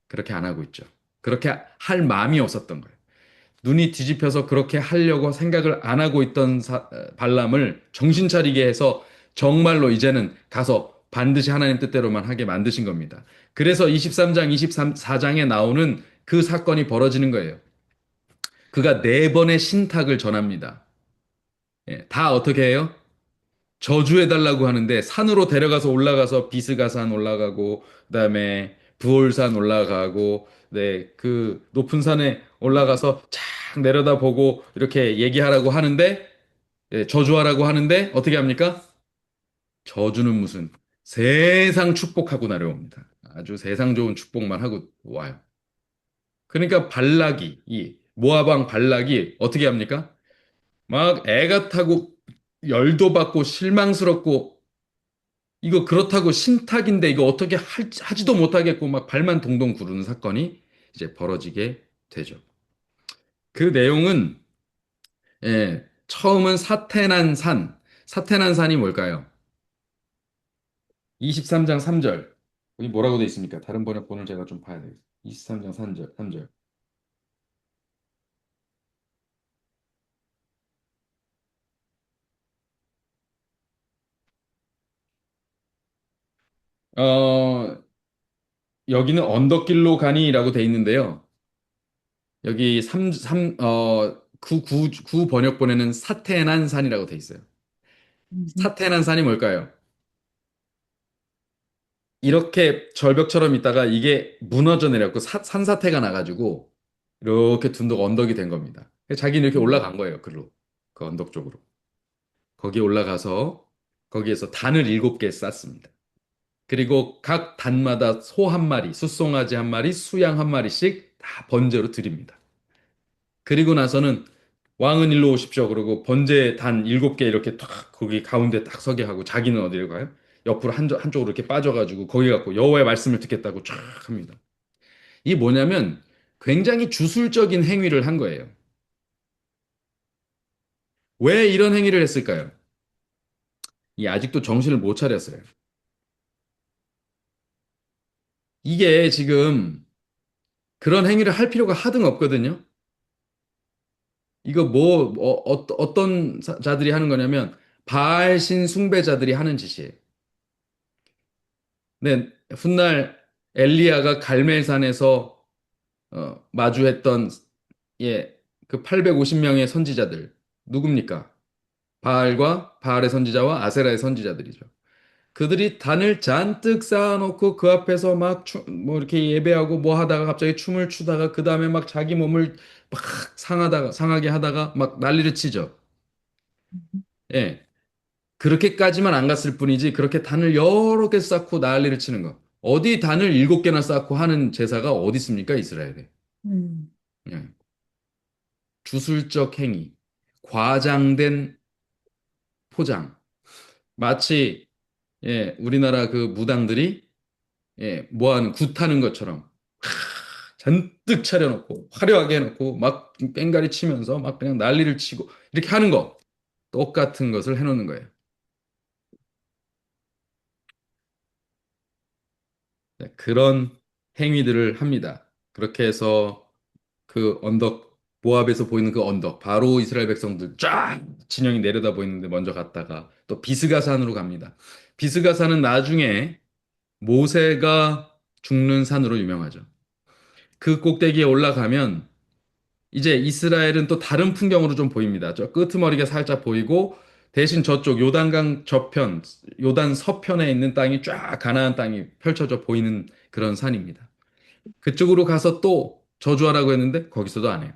그렇게 안 하고 있죠. 그렇게 할 마음이 없었던 거예요. 눈이 뒤집혀서 그렇게 하려고 생각을 안 하고 있던 발람을 정신 차리게 해서 정말로 이제는 가서 반드시 하나님 뜻대로만 하게 만드신 겁니다. 그래서 23장, 24장에 나오는 그 사건이 벌어지는 거예요. 그가 네 번의 신탁을 전합니다. 예, 다 어떻게 해요? 저주해달라고 하는데 산으로 데려가서 올라가서 비스가산 올라가고 그다음에 부올산 올라가고 네, 그 높은 산에 올라가서 쫙 내려다보고 이렇게 얘기하라고 하는데 저주하라고 하는데 어떻게 합니까? 저주는 무슨 세상 축복하고 내려옵니다. 아주 세상 좋은 축복만 하고 와요. 그러니까 이 모압 왕 발락이 어떻게 합니까? 막 애가 타고 열도 받고 실망스럽고 이거 그렇다고 신탁인데 이거 어떻게 하지도 못하겠고 막 발만 동동 구르는 사건이 이제 벌어지게 되죠. 그 내용은 처음은 사태난 산. 사태난 산이 뭘까요? 23장 3절. 여기 뭐라고 돼 있습니까? 다른 번역본을 제가 좀 봐야 되겠어요. 23장 3절. 3절. 어, 여기는 언덕길로 가니라고 돼 있는데요. 여기 구 번역본에는 사태난 산이라고 돼 있어요. 사태난 산이 뭘까요? 이렇게 절벽처럼 있다가 이게 무너져 내렸고 산사태가 나가지고 이렇게 둔덕 언덕이 된 겁니다. 자기는 이렇게 올라간 거예요, 글로. 그 언덕 쪽으로. 거기 올라가서 거기에서 단을 7개 쌓습니다. 그리고 각 단마다 소 한 마리, 숫송아지 한 마리, 수양 한 마리씩 다 번제로 드립니다. 그리고 나서는 왕은 일로 오십시오. 그러고 번제 단 7개 이렇게 탁 거기 가운데 딱 서게 하고 자기는 어디로 가요? 옆으로 한쪽으로 이렇게 빠져가지고 거기 갖고 여호와의 말씀을 듣겠다고 쫙 합니다. 이 뭐냐면 굉장히 주술적인 행위를 한 거예요. 왜 이런 행위를 했을까요? 이 아직도 정신을 못 차렸어요. 이게 지금 그런 행위를 할 필요가 하등 없거든요. 이거 어떤 자들이 하는 거냐면 바알신 숭배자들이 하는 짓이에요. 네, 훗날 엘리야가 갈멜산에서 마주했던 그 850명의 선지자들 누굽니까? 바알과 바알의 선지자와 아세라의 선지자들이죠. 그들이 단을 잔뜩 쌓아놓고 그 앞에서 뭐 이렇게 예배하고 뭐 하다가 갑자기 춤을 추다가 그 다음에 막 자기 몸을 막 상하게 하다가 막 난리를 치죠. 예. 그렇게까지만 안 갔을 뿐이지 그렇게 단을 여러 개 쌓고 난리를 치는 거. 어디 단을 7개나 쌓고 하는 제사가 어디 있습니까? 이스라엘에. 음. 예. 주술적 행위, 과장된 포장. 마치 우리나라 그 무당들이 뭐하는 굿하는 것처럼 잔뜩 차려놓고 화려하게 해놓고 막 꽹가리 치면서 막 그냥 난리를 치고 이렇게 하는 거 똑같은 것을 해놓는 거예요. 네, 그런 행위들을 합니다. 그렇게 해서 그 언덕 모압에서 보이는 그 언덕 바로 이스라엘 백성들 쫙 진영이 내려다 보이는데 먼저 갔다가 또 비스가산으로 갑니다. 비스가산은 나중에 모세가 죽는 산으로 유명하죠. 그 꼭대기에 올라가면 이제 이스라엘은 또 다른 풍경으로 좀 보입니다. 저 끄트머리가 살짝 보이고 대신 저쪽 요단강 저편, 요단 서편에 있는 땅이 쫙 가나안 땅이 펼쳐져 보이는 그런 산입니다. 그쪽으로 가서 또 저주하라고 했는데 거기서도 안 해요.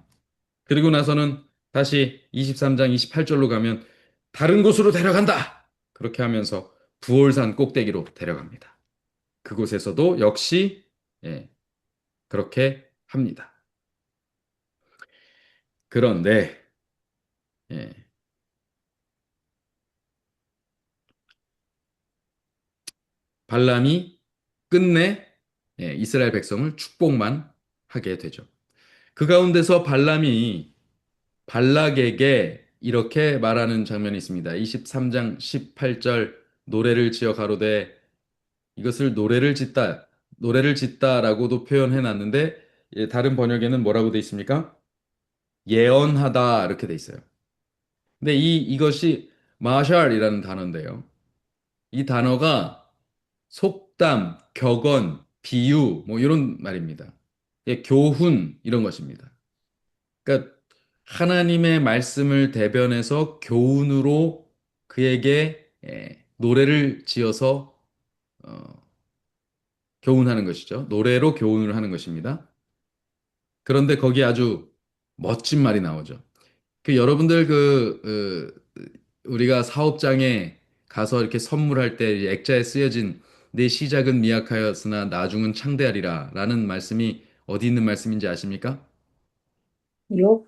그리고 나서는 다시 23장 28절로 가면 다른 곳으로 데려간다. 그렇게 하면서 부올산 꼭대기로 데려갑니다. 그곳에서도 역시 그렇게 합니다. 그런데 예, 발람이 끝내 이스라엘 백성을 축복만 하게 되죠. 그 가운데서 발람이 발락에게 이렇게 말하는 장면이 있습니다. 23장 18절 노래를 지어 가로되 이것을 노래를 짓다라고도 표현해 놨는데 다른 번역에는 뭐라고 돼 있습니까? 예언하다 이렇게 돼 있어요. 근데 이것이 마샬이라는 단어인데요. 이 단어가 속담, 격언, 비유, 뭐 이런 말입니다. 교훈, 이런 것입니다. 그러니까 하나님의 말씀을 대변해서 교훈으로 그에게 노래를 지어서 어, 교훈하는 것이죠. 노래로 교훈을 하는 것입니다. 그런데 거기 아주 멋진 말이 나오죠. 여러분들 우리가 사업장에 가서 이렇게 선물할 때 액자에 쓰여진 내 시작은 미약하였으나 나중은 창대하리라 라는 말씀이 어디 있는 말씀인지 아십니까? 욕?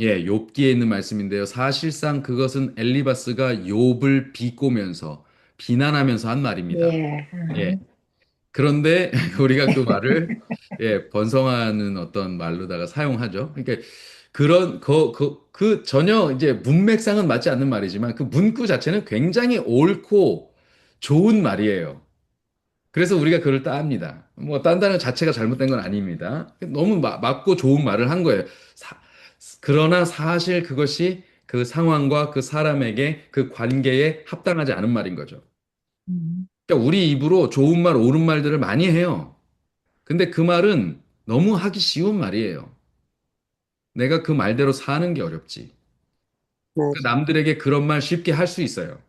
욥기에 있는 말씀인데요. 사실상 그것은 엘리바스가 욥을 비꼬면서 비난하면서 한 말입니다. 예. 예. 그런데 우리가 그 말을 예, 번성하는 어떤 말로다가 사용하죠. 그러니까 그 전혀 이제 문맥상은 맞지 않는 말이지만 그 문구 자체는 굉장히 옳고 좋은 말이에요. 그래서 우리가 그걸 따합니다. 뭐 딴다는 자체가 잘못된 건 아닙니다. 너무 맞고 좋은 말을 한 거예요. 사- 그러나 사실 그것이 그 상황과 그 사람에게 그 관계에 합당하지 않은 말인 거죠. 음, 그러니까 우리 입으로 좋은 말, 옳은 말들을 많이 해요. 근데 그 말은 너무 하기 쉬운 말이에요. 내가 그 말대로 사는 게 어렵지. 그 맞아. 남들에게 그런 말 쉽게 할 수 있어요.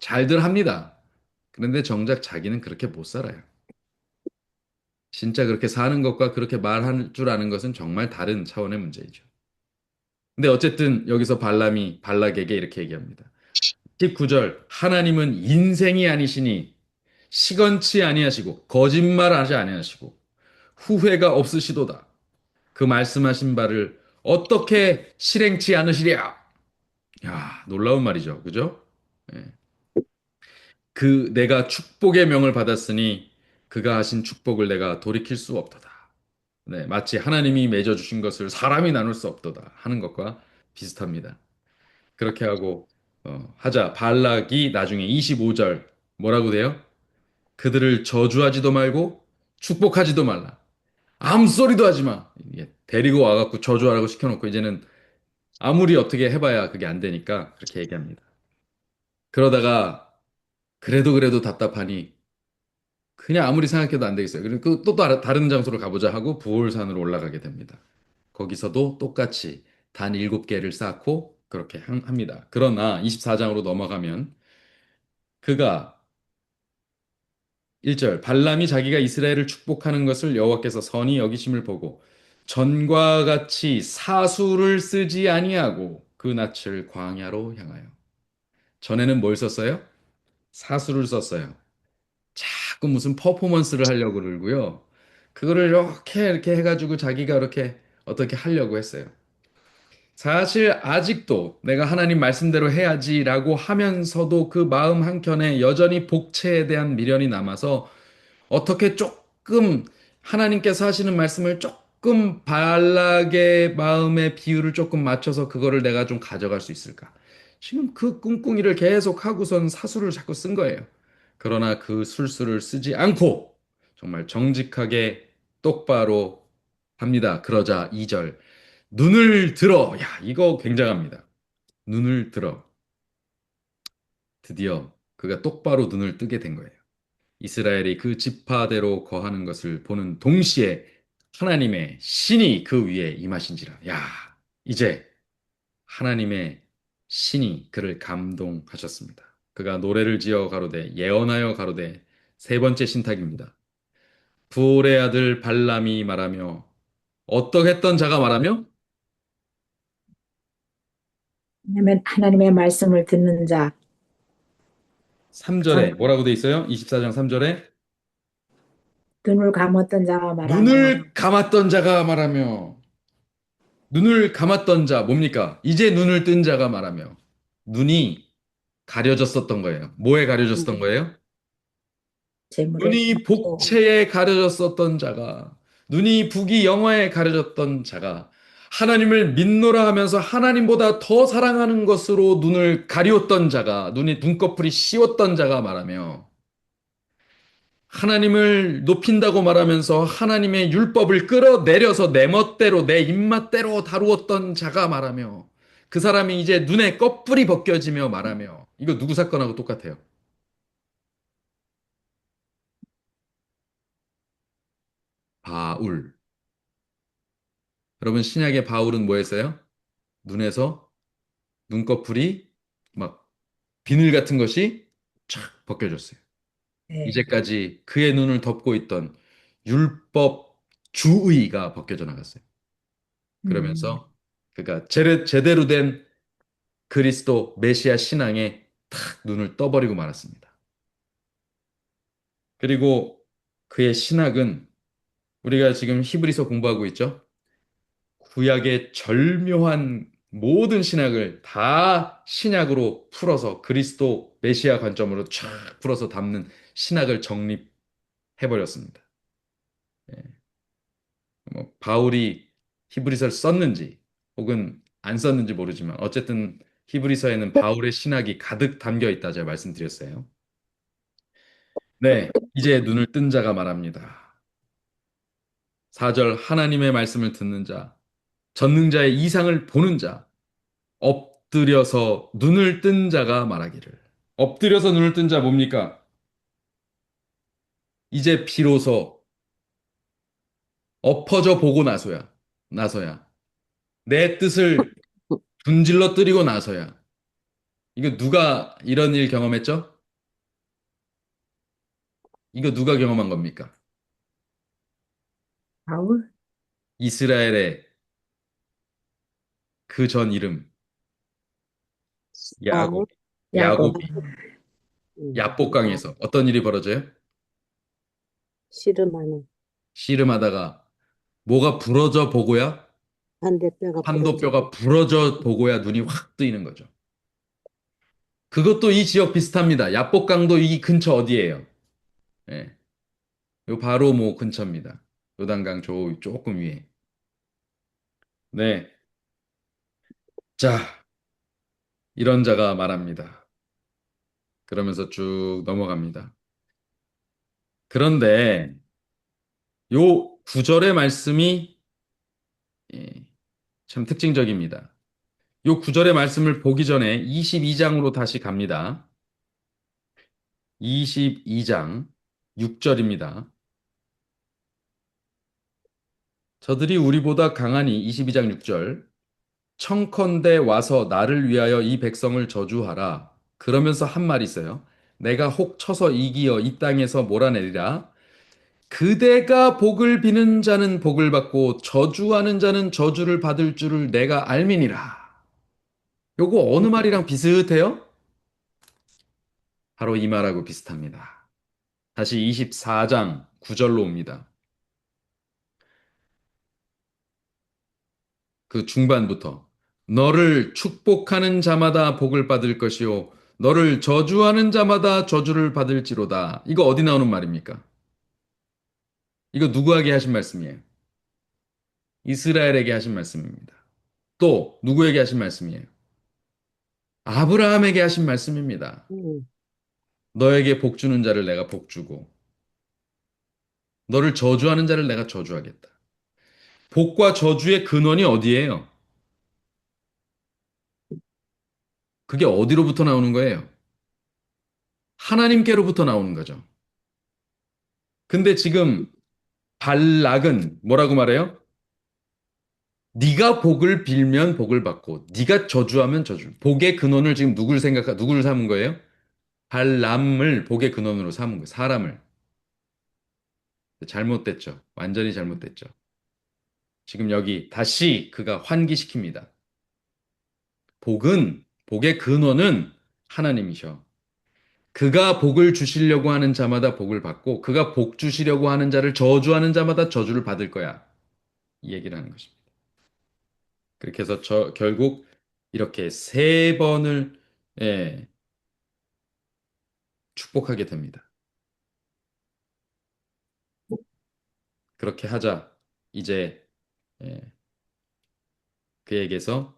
잘들 합니다. 그런데 정작 자기는 그렇게 못 살아요. 진짜 그렇게 사는 것과 그렇게 말할 줄 아는 것은 정말 다른 차원의 문제이죠. 근데 어쨌든 여기서 발람이 발락에게 이렇게 얘기합니다. 19절 하나님은 인생이 아니시니 시건치 아니하시고 거짓말하지 아니하시고 후회가 없으시도다. 그 말씀하신 바를 어떻게 실행치 않으시랴? 야, 놀라운 말이죠. 그죠? 예. 그 내가 축복의 명을 받았으니 그가 하신 축복을 내가 돌이킬 수 없도다. 네, 마치 하나님이 맺어주신 것을 사람이 나눌 수 없도다 하는 것과 비슷합니다. 그렇게 하고 하자 발락이 나중에 25절 뭐라고 돼요? 그들을 저주하지도 말고 축복하지도 말라. 아무 소리도 하지 마. 이게 데리고 와갖고 저주하라고 시켜놓고 이제는 아무리 어떻게 해봐야 그게 안 되니까 그렇게 얘기합니다. 그러다가 그래도 답답하니 그냥 아무리 생각해도 안 되겠어요. 그리고 또 다른 장소로 가보자 하고 부올산으로 올라가게 됩니다. 거기서도 똑같이 단 7개를 쌓고 그렇게 합니다. 그러나 24장으로 넘어가면 그가 1절 발람이 자기가 이스라엘을 축복하는 것을 여호와께서 선히 여기심을 보고 전과 같이 사수를 쓰지 아니하고 그 낯을 광야로 향하여 전에는 뭘 썼어요? 사수를 썼어요. 자꾸 무슨 퍼포먼스를 하려고 그러고요. 그거를 이렇게 해가지고 자기가 이렇게 어떻게 하려고 했어요. 사실 아직도 내가 하나님 말씀대로 해야지라고 하면서도 그 마음 한켠에 여전히 복채에 대한 미련이 남아서 어떻게 조금 하나님께서 하시는 말씀을 조금 발락의 마음의 비율을 조금 맞춰서 그거를 내가 좀 가져갈 수 있을까? 지금 그 꿍꿍이를 계속 하고선 사수를 자꾸 쓴 거예요. 그러나 그 술수를 쓰지 않고 정말 정직하게 똑바로 합니다. 그러자 2절. 눈을 들어. 야, 이거 굉장합니다. 눈을 들어. 드디어 그가 똑바로 눈을 뜨게 된 거예요. 이스라엘이 그 지파대로 거하는 것을 보는 동시에 하나님의 신이 그 위에 임하신지라. 야, 이제 하나님의 신이 그를 감동하셨습니다. 그가 노래를 지어 가로되 예언하여 가로되 세 번째 신탁입니다. 부올의 아들 발람이 말하며 어떠했던 자가 말하며 왜냐면 하나님의 말씀을 듣는 자, 3절에 뭐라고 돼 있어요? 24장 3절에 눈을 감았던 자가 말하며, 눈을 감았던 자가 말하며 눈을 감았던 자 뭡니까? 이제 눈을 뜬 자가 말하며 눈이 가려졌었던 거예요. 뭐에 가려졌었던 거예요? 재물에, 눈이 또, 복체에 가려졌었던 자가 눈이 북이 영화에 가려졌던 자가 하나님을 믿노라 하면서 하나님보다 더 사랑하는 것으로 눈을 가리웠던 자가 눈이 눈꺼풀이 씌웠던 자가 말하며 하나님을 높인다고 말하면서 하나님의 율법을 끌어내려서 내 멋대로 내 입맛대로 다루었던 자가 말하며 그 사람이 이제 눈에 꺼풀이 벗겨지며 말하며 이거 누구 사건하고 똑같아요? 바울. 여러분 신약의 바울은 뭐 했어요? 눈에서 눈꺼풀이 막 비늘 같은 것이 쫙 벗겨졌어요. 예. 이제까지 그의 눈을 덮고 있던 율법 주의가 벗겨져 나갔어요. 음, 그러면서 그가 제대로 된 그리스도 메시아 신앙에 탁 눈을 떠버리고 말았습니다. 그리고 그의 신학은 우리가 지금 히브리서 공부하고 있죠. 구약의 절묘한 모든 신학을 다 신약으로 풀어서 그리스도 메시아 관점으로 쫙 풀어서 담는 신학을 정립해버렸습니다. 예. 뭐 바울이 히브리서를 썼는지 혹은 안 썼는지 모르지만 어쨌든 히브리서에는 바울의 신학이 가득 담겨 있다 제가 말씀드렸어요. 네, 이제 눈을 뜬 자가 말합니다. 4절 하나님의 말씀을 듣는 자, 전능자의 이상을 보는 자, 엎드려서 눈을 뜬 자가 말하기를. 엎드려서 눈을 뜬 자 뭡니까? 이제 비로소 엎어져 보고 나서야 내 뜻을 분질러 뜨리고 나서야. 이거 누가 이런 일 경험했죠? 이거 누가 경험한 겁니까? 바울, 이스라엘의 그 전 이름 야곱. 아우, 야곱, 야곱이 음, 아, 야복강에서 어떤 일이 벌어져요? 씨름하는 씨름하다가 뭐가 부러져 보고야 반대뼈가 부러져. 판도뼈가 부러져 보고야 눈이 확 뜨이는 거죠. 그것도 이 지역 비슷합니다. 야복강도 이 근처 어디예요? 예. 요 바로 뭐 근처입니다. 요단강 조금 위에. 네. 자, 이런 자가 말합니다. 그러면서 쭉 넘어갑니다. 그런데 요 구절의 말씀이 예, 참 특징적입니다. 요 구절의 말씀을 보기 전에 22장으로 다시 갑니다. 22장 6절입니다. 저들이 우리보다 강하니 22장 6절 청컨대 와서 나를 위하여 이 백성을 저주하라. 그러면서 한 말이 있어요. 내가 혹 쳐서 이기어 이 땅에서 몰아내리라. 그대가 복을 비는 자는 복을 받고 저주하는 자는 저주를 받을 줄을 내가 알미니라. 요거 어느 말이랑 비슷해요? 바로 이 말하고 비슷합니다. 다시 24장 9절로 옵니다. 그 중반부터 너를 축복하는 자마다 복을 받을 것이요 너를 저주하는 자마다 저주를 받을지로다. 이거 어디 나오는 말입니까? 이거 누구에게 하신 말씀이에요? 이스라엘에게 하신 말씀입니다. 또 누구에게 하신 말씀이에요? 아브라함에게 하신 말씀입니다. 음, 너에게 복 주는 자를 내가 복 주고 너를 저주하는 자를 내가 저주하겠다. 복과 저주의 근원이 어디예요? 그게 어디로부터 나오는 거예요? 하나님께로부터 나오는 거죠. 근데 지금 발락은 뭐라고 말해요? 네가 복을 빌면 복을 받고 네가 저주하면 저주. 복의 근원을 지금 누구를 삼은 거예요? 발람을 복의 근원으로 삼은 거예요. 사람을. 잘못됐죠. 완전히 잘못됐죠. 지금 여기 다시 그가 환기시킵니다. 복의 근원은 하나님이셔. 그가 복을 주시려고 하는 자마다 복을 받고 그가 복 주시려고 하는 자를 저주하는 자마다 저주를 받을 거야. 이 얘기를 하는 것입니다. 그렇게 해서 결국 이렇게 세 번을 예, 축복하게 됩니다. 그렇게 하자 이제 예, 그에게서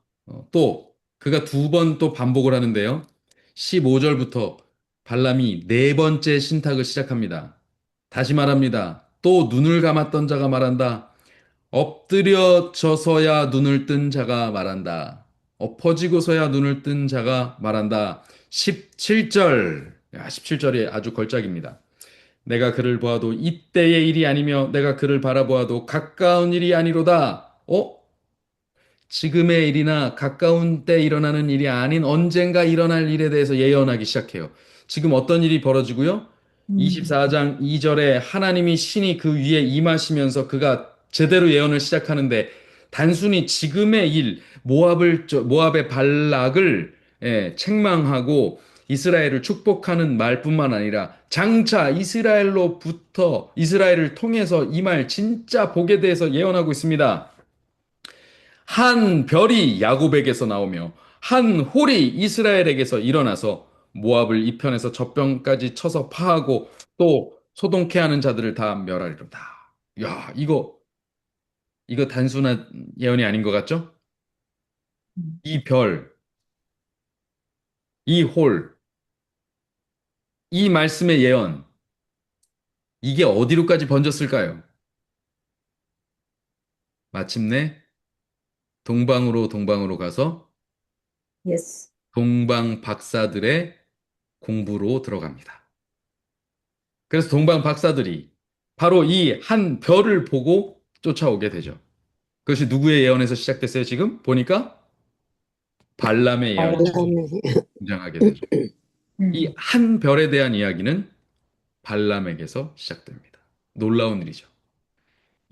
또 그가 두 번 또 반복을 하는데요. 15절부터 발람이 네 번째 신탁을 시작합니다. 다시 말합니다. 또 눈을 감았던 자가 말한다. 엎드려져서야 눈을 뜬 자가 말한다. 엎어지고서야 눈을 뜬 자가 말한다. 17절. 17절이 아주 걸작입니다. 내가 그를 보아도 이때의 일이 아니며 내가 그를 바라보아도 가까운 일이 아니로다. 지금의 일이나 가까운 때 일어나는 일이 아닌 언젠가 일어날 일에 대해서 예언하기 시작해요. 지금 어떤 일이 벌어지고요? 음, 24장 2절에 하나님이 신이 그 위에 임하시면서 그가 제대로 예언을 시작하는데 단순히 지금의 일, 모압의 발락을 책망하고 이스라엘을 축복하는 말뿐만 아니라 장차 이스라엘을 통해서 이 말 진짜 복에 대해서 예언하고 있습니다. 한 별이 야곱에게서 나오며 한 홀이 이스라엘에게서 일어나서 모압을 이편에서 저편까지 쳐서 파하고 또 소동케 하는 자들을 다 멸하리로다. 야, 이거 단순한 예언이 아닌 것 같죠? 이 별, 이 홀, 이 말씀의 예언, 이게 어디로까지 번졌을까요? 마침내 동방으로 가서 Yes. 동방 박사들의 공부로 들어갑니다. 그래서 동방 박사들이 바로 이 한 별을 보고 쫓아오게 되죠. 그것이 누구의 예언에서 시작됐어요, 지금? 보니까 발람의 예언에서 발람의 등장하게 되죠. 이 음. 한 별에 대한 이야기는 발람에게서 시작됩니다. 놀라운 일이죠.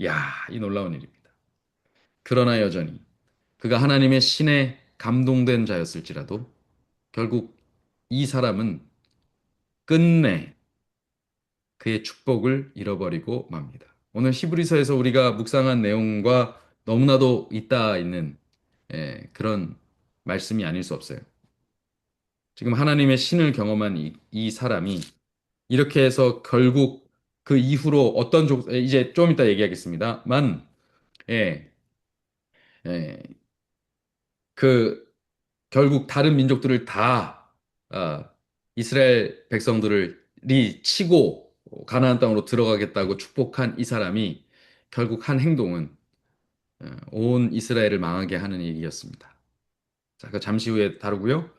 야, 이 놀라운 일입니다. 그러나 여전히 그가 하나님의 신에 감동된 자였을지라도 결국 이 사람은 끝내 그의 축복을 잃어버리고 맙니다. 오늘 히브리서에서 우리가 묵상한 내용과 너무나도 잇닿아 있는 그런 말씀이 아닐 수 없어요. 지금 하나님의 신을 경험한 이 사람이 이렇게 해서 결국 그 이후로 어떤 이제 좀 이따 얘기하겠습니다만, 예, 예, 그 결국 다른 민족들을 다 이스라엘 백성들이 치고 가나안 땅으로 들어가겠다고 축복한 이 사람이 결국 한 행동은 온 이스라엘을 망하게 하는 일이었습니다. 자, 그 잠시 후에 다루고요.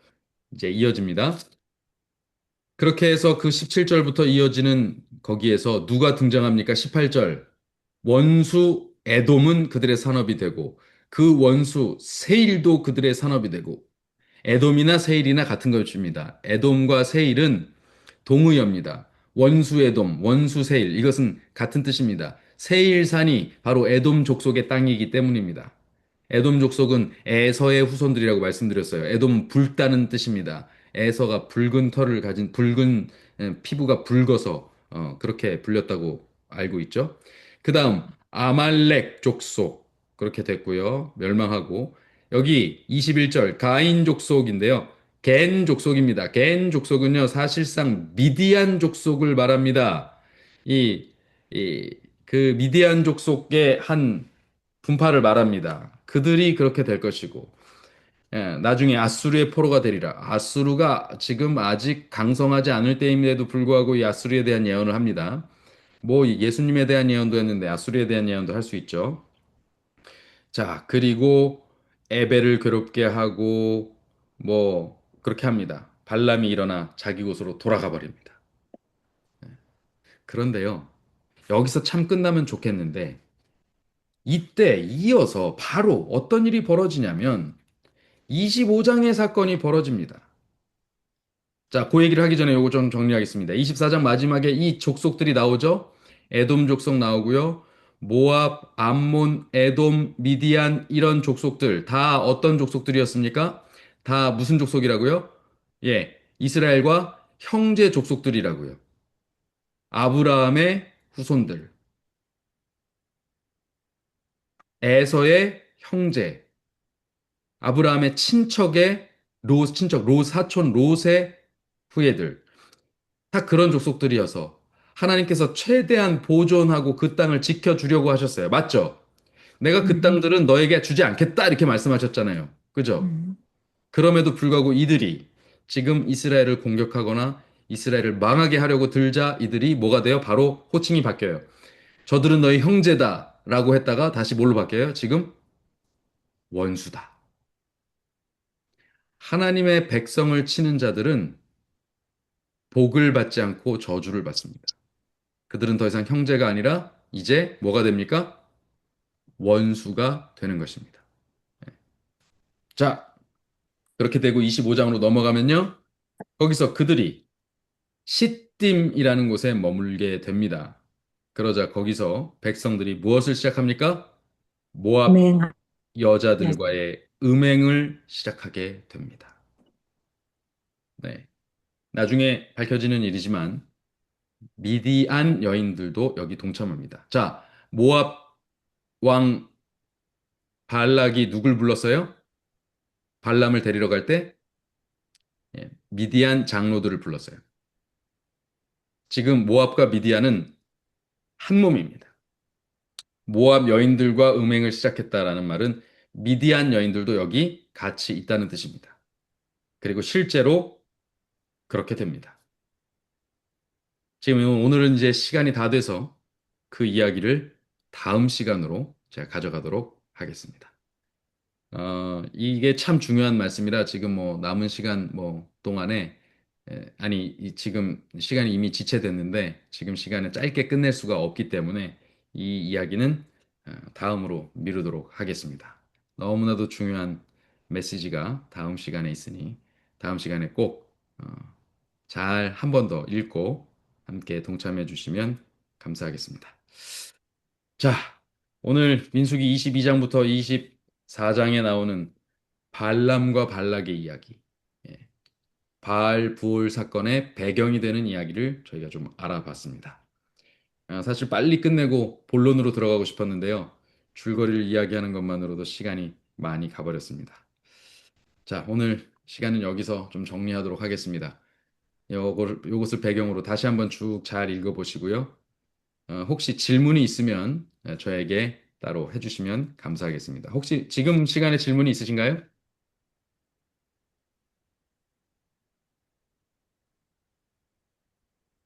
이제 이어집니다. 그렇게 해서 그 17절부터 이어지는 거기에서 누가 등장합니까? 18절. 원수 에돔은 그들의 산업이 되고 그 원수 세일도 그들의 산업이 되고 에돔이나 세일이나 같은 것입니다. 에돔과 세일은 동의어입니다. 원수 에돔, 원수 세일 이것은 같은 뜻입니다. 세일산이 바로 에돔 족속의 땅이기 때문입니다. 에돔 족속은 에서의 후손들이라고 말씀드렸어요. 에돔은 붉다는 뜻입니다. 에서가 붉은 털을 가진 붉은 피부가 붉어서 그렇게 불렸다고 알고 있죠. 그 다음 아말렉 족속 그렇게 됐고요. 멸망하고 여기 21절 가인 족속인데요. 겐 족속입니다. 겐 족속은요, 사실상 미디안 족속을 말합니다. 이, 그 미디안 족속의 한 분파를 말합니다. 그들이 그렇게 될 것이고, 나중에 아수르의 포로가 되리라. 아수르가 지금 아직 강성하지 않을 때임에도 불구하고 이 아수르에 대한 예언을 합니다. 뭐 예수님에 대한 예언도 했는데 아수르에 대한 예언도 할 수 있죠. 자, 그리고 에벨을 괴롭게 하고 뭐 그렇게 합니다. 발람이 일어나 자기 곳으로 돌아가 버립니다. 그런데요. 여기서 참 끝나면 좋겠는데 이때 이어서 바로 어떤 일이 벌어지냐면 25장의 사건이 벌어집니다. 자, 그 얘기를 하기 전에 요거 좀 정리하겠습니다. 24장 마지막에 이 족속들이 나오죠? 에돔 족속 나오고요. 모압, 암몬, 에돔, 미디안 이런 족속들 다 어떤 족속들이었습니까? 다 무슨 족속이라고요? 예, 이스라엘과 형제 족속들이라고요. 아브라함의 후손들, 에서의 형제, 아브라함의 친척의 친척, 사촌 롯의 후예들. 다 그런 족속들이어서 하나님께서 최대한 보존하고 그 땅을 지켜주려고 하셨어요. 맞죠? 내가 그 음. 땅들은 너에게 주지 않겠다 이렇게 말씀하셨잖아요. 그죠? 음. 그럼에도 불구하고 이들이 지금 이스라엘을 공격하거나 이스라엘을 망하게 하려고 들자 이들이 뭐가 돼요? 바로 호칭이 바뀌어요. 저들은 너희 형제다 라고 했다가 다시 뭘로 바뀌어요? 지금 원수다. 하나님의 백성을 치는 자들은 복을 받지 않고 저주를 받습니다. 그들은 더 이상 형제가 아니라 이제 뭐가 됩니까? 원수가 되는 것입니다. 자, 그렇게 되고 25장으로 넘어가면요. 거기서 그들이 시딤이라는 곳에 머물게 됩니다. 그러자 거기서 백성들이 무엇을 시작합니까? 모압 맹. Yes. 여자들과의 음행을 시작하게 됩니다. 네. 나중에 밝혀지는 일이지만 미디안 여인들도 여기 동참합니다. 자, 모압 왕 발락이 누굴 불렀어요? 발람을 데리러 갈 때 미디안 장로들을 불렀어요. 지금 모압과 미디안은 한 몸입니다. 모압 여인들과 음행을 시작했다라는 말은 미디안 여인들도 여기 같이 있다는 뜻입니다. 그리고 실제로 그렇게 됩니다. 지금 오늘은 이제 시간이 다 돼서 그 이야기를 다음 시간으로 제가 가져가도록 하겠습니다. 이게 참 중요한 말씀이라 지금 뭐 남은 시간 뭐 동안에 아니 지금 시간이 이미 지체됐는데 지금 시간을 짧게 끝낼 수가 없기 때문에 이 이야기는 다음으로 미루도록 하겠습니다. 너무나도 중요한 메시지가 다음 시간에 있으니 다음 시간에 꼭 잘 한 번 더 읽고 함께 동참해 주시면 감사하겠습니다. 자, 오늘 민수기 22장부터 24장에 나오는 발람과 발락의 이야기, 예, 바알 부올 사건의 배경이 되는 이야기를 저희가 좀 알아봤습니다. 사실 빨리 끝내고 본론으로 들어가고 싶었는데요. 줄거리를 이야기하는 것만으로도 시간이 많이 가버렸습니다. 자, 오늘 시간은 여기서 좀 정리하도록 하겠습니다. 요것을 배경으로 다시 한번 쭉 잘 읽어보시고요. 혹시 질문이 있으면 저에게 따로 해주시면 감사하겠습니다. 혹시 지금 시간에 질문이 있으신가요?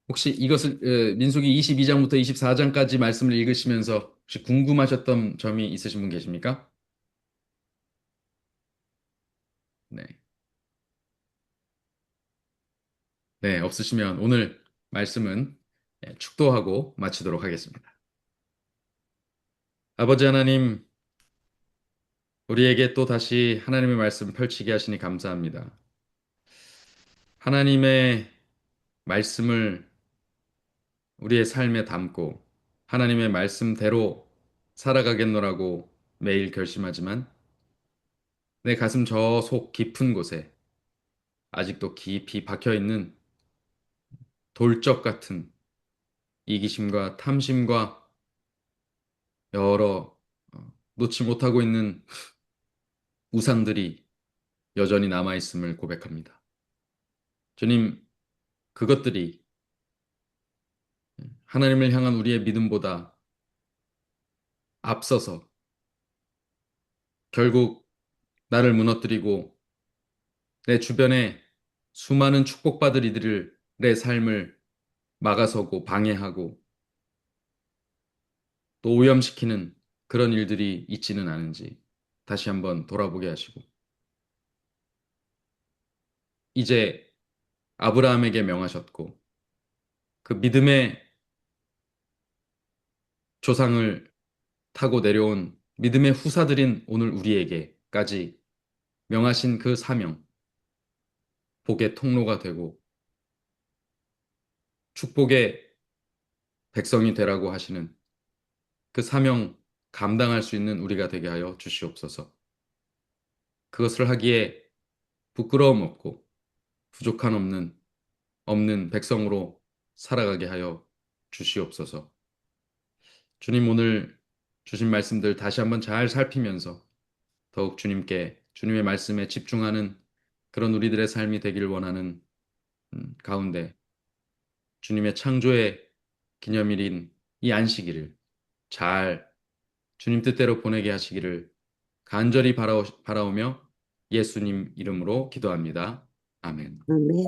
혹시 이것을 민수기 22장부터 24장까지 말씀을 읽으시면서 혹시 궁금하셨던 점이 있으신 분 계십니까? 네. 네, 없으시면 오늘 말씀은 축도하고 마치도록 하겠습니다. 아버지 하나님, 우리에게 또 다시 하나님의 말씀 펼치게 하시니 감사합니다. 하나님의 말씀을 우리의 삶에 담고 하나님의 말씀대로 살아가겠노라고 매일 결심하지만 내 가슴 저 속 깊은 곳에 아직도 깊이 박혀 있는 돌적 같은 이기심과 탐심과 여러 놓지 못하고 있는 우상들이 여전히 남아 있음을 고백합니다. 주님, 그것들이 하나님을 향한 우리의 믿음보다 앞서서 결국 나를 무너뜨리고 내 주변에 수많은 축복받을 이들의 삶을 막아서고 방해하고 또 오염시키는 그런 일들이 있지는 않은지 다시 한번 돌아보게 하시고 이제 아브라함에게 명하셨고 그 믿음의 조상을 타고 내려온 믿음의 후사들인 오늘 우리에게까지 명하신 그 사명, 복의 통로가 되고 축복의 백성이 되라고 하시는 그 사명 감당할 수 있는 우리가 되게 하여 주시옵소서. 그것을 하기에 부끄러움 없고 부족한 없는 백성으로 살아가게 하여 주시옵소서. 주님 오늘 주신 말씀들 다시 한번 잘 살피면서 더욱 주님께 주님의 말씀에 집중하는 그런 우리들의 삶이 되길 원하는 가운데 주님의 창조의 기념일인 이 안식일을 잘 주님 뜻대로 보내게 하시기를 간절히 바라오며 예수님 이름으로 기도합니다. 아멘. 아멘.